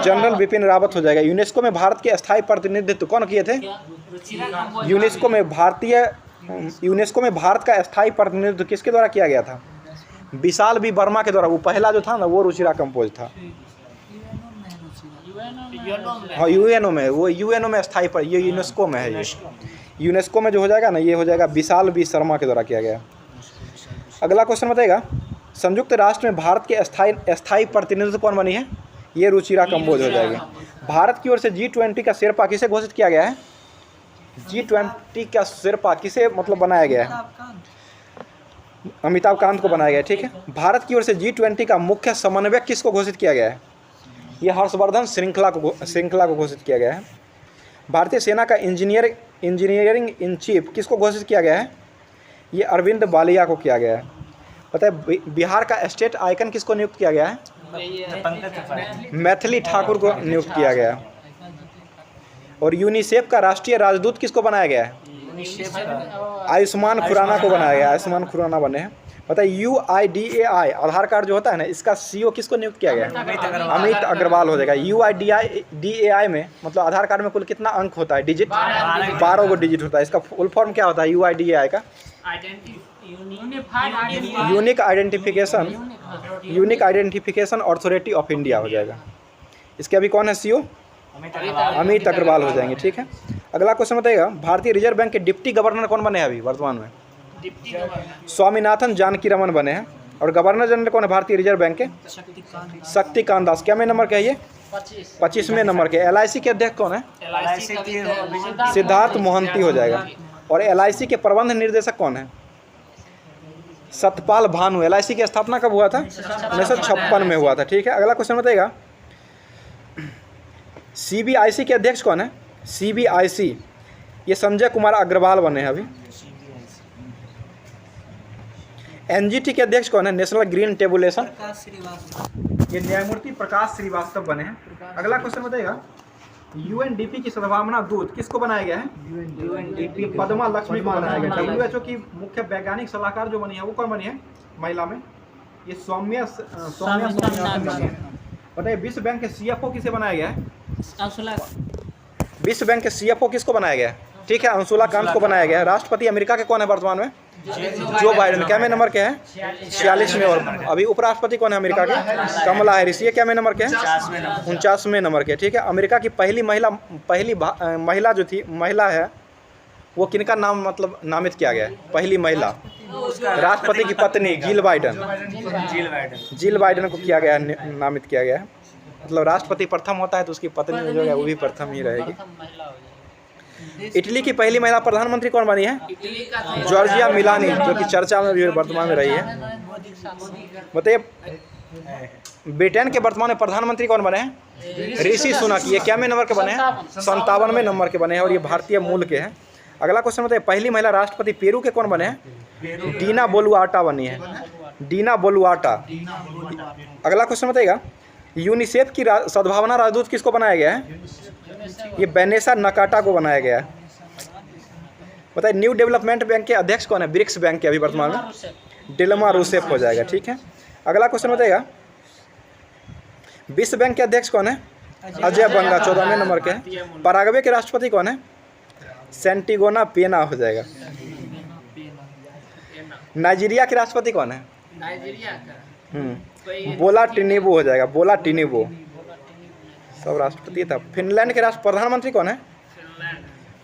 जनरल बिपिन रावत हो जाएगा। यूनेस्को में भारत के अस्थायी प्रतिनिधित्व कौन किए थे? यूनेस्को में भारत का अस्थायी प्रतिनिधित्व किसके द्वारा किया गया था? विशाल बी वर्मा के द्वारा। वो पहला जो था ना वो रुचिरा कंपोज था। हाँ, यूएनओ में, वो यूएनओ में अस्थायी पर, ये यूनेस्को में है। ये यूनेस्को में जो हो जाएगा ना, ये हो जाएगा विशाल बी शर्मा के द्वारा किया गया। अगला क्वेश्चन बताएगा, संयुक्त राष्ट्र में भारत के अस्थायी प्रतिनिधित्व कौन बनी है? ये रुचिरा कंबोज हो जाएगी। भारत की ओर से G20 का शेरपा किसे घोषित किया गया है? G20 का शेरपा किसे मतलब बनाया गया है? अमिताभ कांत को बनाया गया है। ठीक है। भारत की ओर से G20 का मुख्य समन्वयक किसको घोषित किया गया है? ये हर्षवर्धन श्रृंखला को घोषित किया गया है। भारतीय सेना का इंजीनियरिंग इन चीफ किसको घोषित किया गया है? ये अरविंद बालिया को किया गया है। बताए, बिहार का स्टेट आइकन किसको नियुक्त किया गया है? मैथिली ठाकुर को नियुक्त किया गया है। और यूनिसेफ का राष्ट्रीय राजदूत किसको बनाया गया है? आयुष्मान खुराना को बनाया गया। आयुष्मान खुराना बने हैं। बताइए, UIDAI आधार कार्ड जो होता है ना, इसका CEO किसको नियुक्त किया गया? अमित अग्रवाल हो जाएगा। UIDAI में मतलब आधार कार्ड में कुल कितना अंक होता है? डिजिट 12 को डिजिट होता है। इसका फुल फॉर्म क्या होता है UIDAI का? Unique identification authority of India हो जाएगा। इसके अभी कौन है CEO? अमित अग्रवाल हो जाएंगे। ठीक है। अगला क्वेश्चन बताइएगा, भारतीय रिजर्व बैंक के डिप्टी गवर्नर कौन बने हैं अभी वर्तमान में? स्वामीनाथन जानकीरमन बने हैं। और गवर्नर जनरल कौन है भारतीय रिजर्व बैंक के? शक्तिकांत दास। क्या में नंबर के है ये? 25वें नंबर के। LIC के अध्यक्ष कौन है? सिद्धार्थ मोहंती हो जाएगा। और LIC के प्रबंध निर्देशक कौन है? सतपाल भानु। LIC की स्थापना कब हुआ था? 1956 में हुआ था। ठीक है, अगला क्वेश्चन बताइएगा, CBIC के अध्यक्ष कौन है? CBIC ये संजय कुमार अग्रवाल बने हैं अभी। NGT के अध्यक्ष कौन है? नेशनल ग्रीन टेबुलेशन, प्रकाश श्रीवास्तव। ये न्यायमूर्ति प्रकाश श्रीवास्तव बने हैं। अगला क्वेश्चन बताइएगा, UNDP की सद्भावना दूत किसको बनाया गया है? UNDP पद्मा लक्ष्मी को बनाया गया। WHO की मुख्य वैज्ञानिक सलाहकार जो बनी है वो कौन बनी है महिला में? ये सौम्या स्वामीनाथन बनी है। बताइए विश्व बैंक के CFO किसे बनाया गया है? विश्व बैंक के CFO किसको बनाया गया है? ठीक है, अंशुला कांत को बनाया गया है। राष्ट्रपति अमेरिका के कौन है वर्तमान में? Joe Biden. क्या में नंबर के हैं? 46वें। और अभी उपराष्ट्रपति कौन है अमेरिका के? कमला हैरिस। ये क्या में नंबर के हैं? 49वें नंबर के। ठीक है, अमेरिका की पहली महिला जो थी महिला है वो किनका नाम मतलब नामित किया गया है? पहली महिला राष्ट्रपति की पत्नी जिल बाइडेन को किया गया है, नामित किया गया है। मतलब राष्ट्रपति प्रथम होता है तो उसकी पत्नी जो है वो भी प्रथम ही रहेगी। इटली की पहली महिला प्रधानमंत्री कौन बनी है? जॉर्जिया मिलानी, जो कि चर्चा में भी वर्तमान में रही है। बताइए ब्रिटेन के वर्तमान में प्रधानमंत्री कौन बने हैं? ऋषि सुनक। ये क्या में नंबर के बने हैं? 57वें नंबर के बने हैं और ये भारतीय मूल के हैं। अगला क्वेश्चन बताइए, पहली महिला राष्ट्रपति पेरू के कौन बने हैं? डीना बोलुआटा बनी है, डीना बोलुआटा। अगला क्वेश्चन बताइएगा, यूनिसेफ की सद्भावना राजदूत किसको बनाया गया है? ये बेनेसा नकाटा को बनाया गया है। बताइए न्यू डेवलपमेंट बैंक के अध्यक्ष कौन है? ब्रिक्स बैंक के अभी वर्तमान में डिल्मा रूसेफ हो जाएगा। ठीक है, अगला क्वेश्चन बताइएगा, विश्व बैंक के अध्यक्ष कौन है? अजय बंगा, 14वें नंबर के हैं। पराग्वे के राष्ट्रपति कौन है? सेंटिगोना पेना हो जाएगा। नाइजीरिया के राष्ट्रपति कौन है? बोला टिनिबो हो जाएगा, बोला टिनिबो। सब राष्ट्रपति था। फिनलैंड के राष्ट्र प्रधानमंत्री कौन है?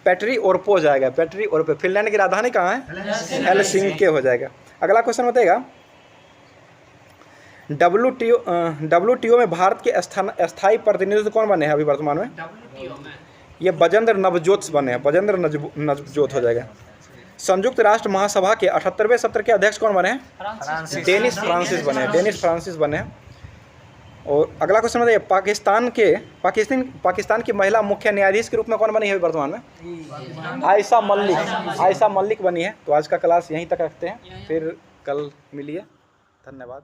पैट्री ओरपो हो जाएगा, पैट्री ओरपो। फिनलैंड की राजधानी कहाँ है? हेलसिंकी हो जाएगा। अगला क्वेश्चन बताइएगा, WTO में भारत के स्थायी प्रतिनिधित्व कौन बने हैं अभी वर्तमान में? ये बजेंद्र नवजोत बने हैं, बजेंद्र नवजोत हो जाएगा। संयुक्त राष्ट्र महासभा के 78वें सत्र के अध्यक्ष कौन बने हैं? डेनिस फ्रांसिस बने हैं, डेनिस फ्रांसिस बने हैं। और अगला क्वेश्चन बताइए, पाकिस्तान की महिला मुख्य न्यायाधीश के रूप में कौन बनी है वर्तमान में? आयशा मलिक, आयशा मलिक बनी है। तो आज का क्लास यहीं तक रखते हैं, फिर कल मिलिए। धन्यवाद।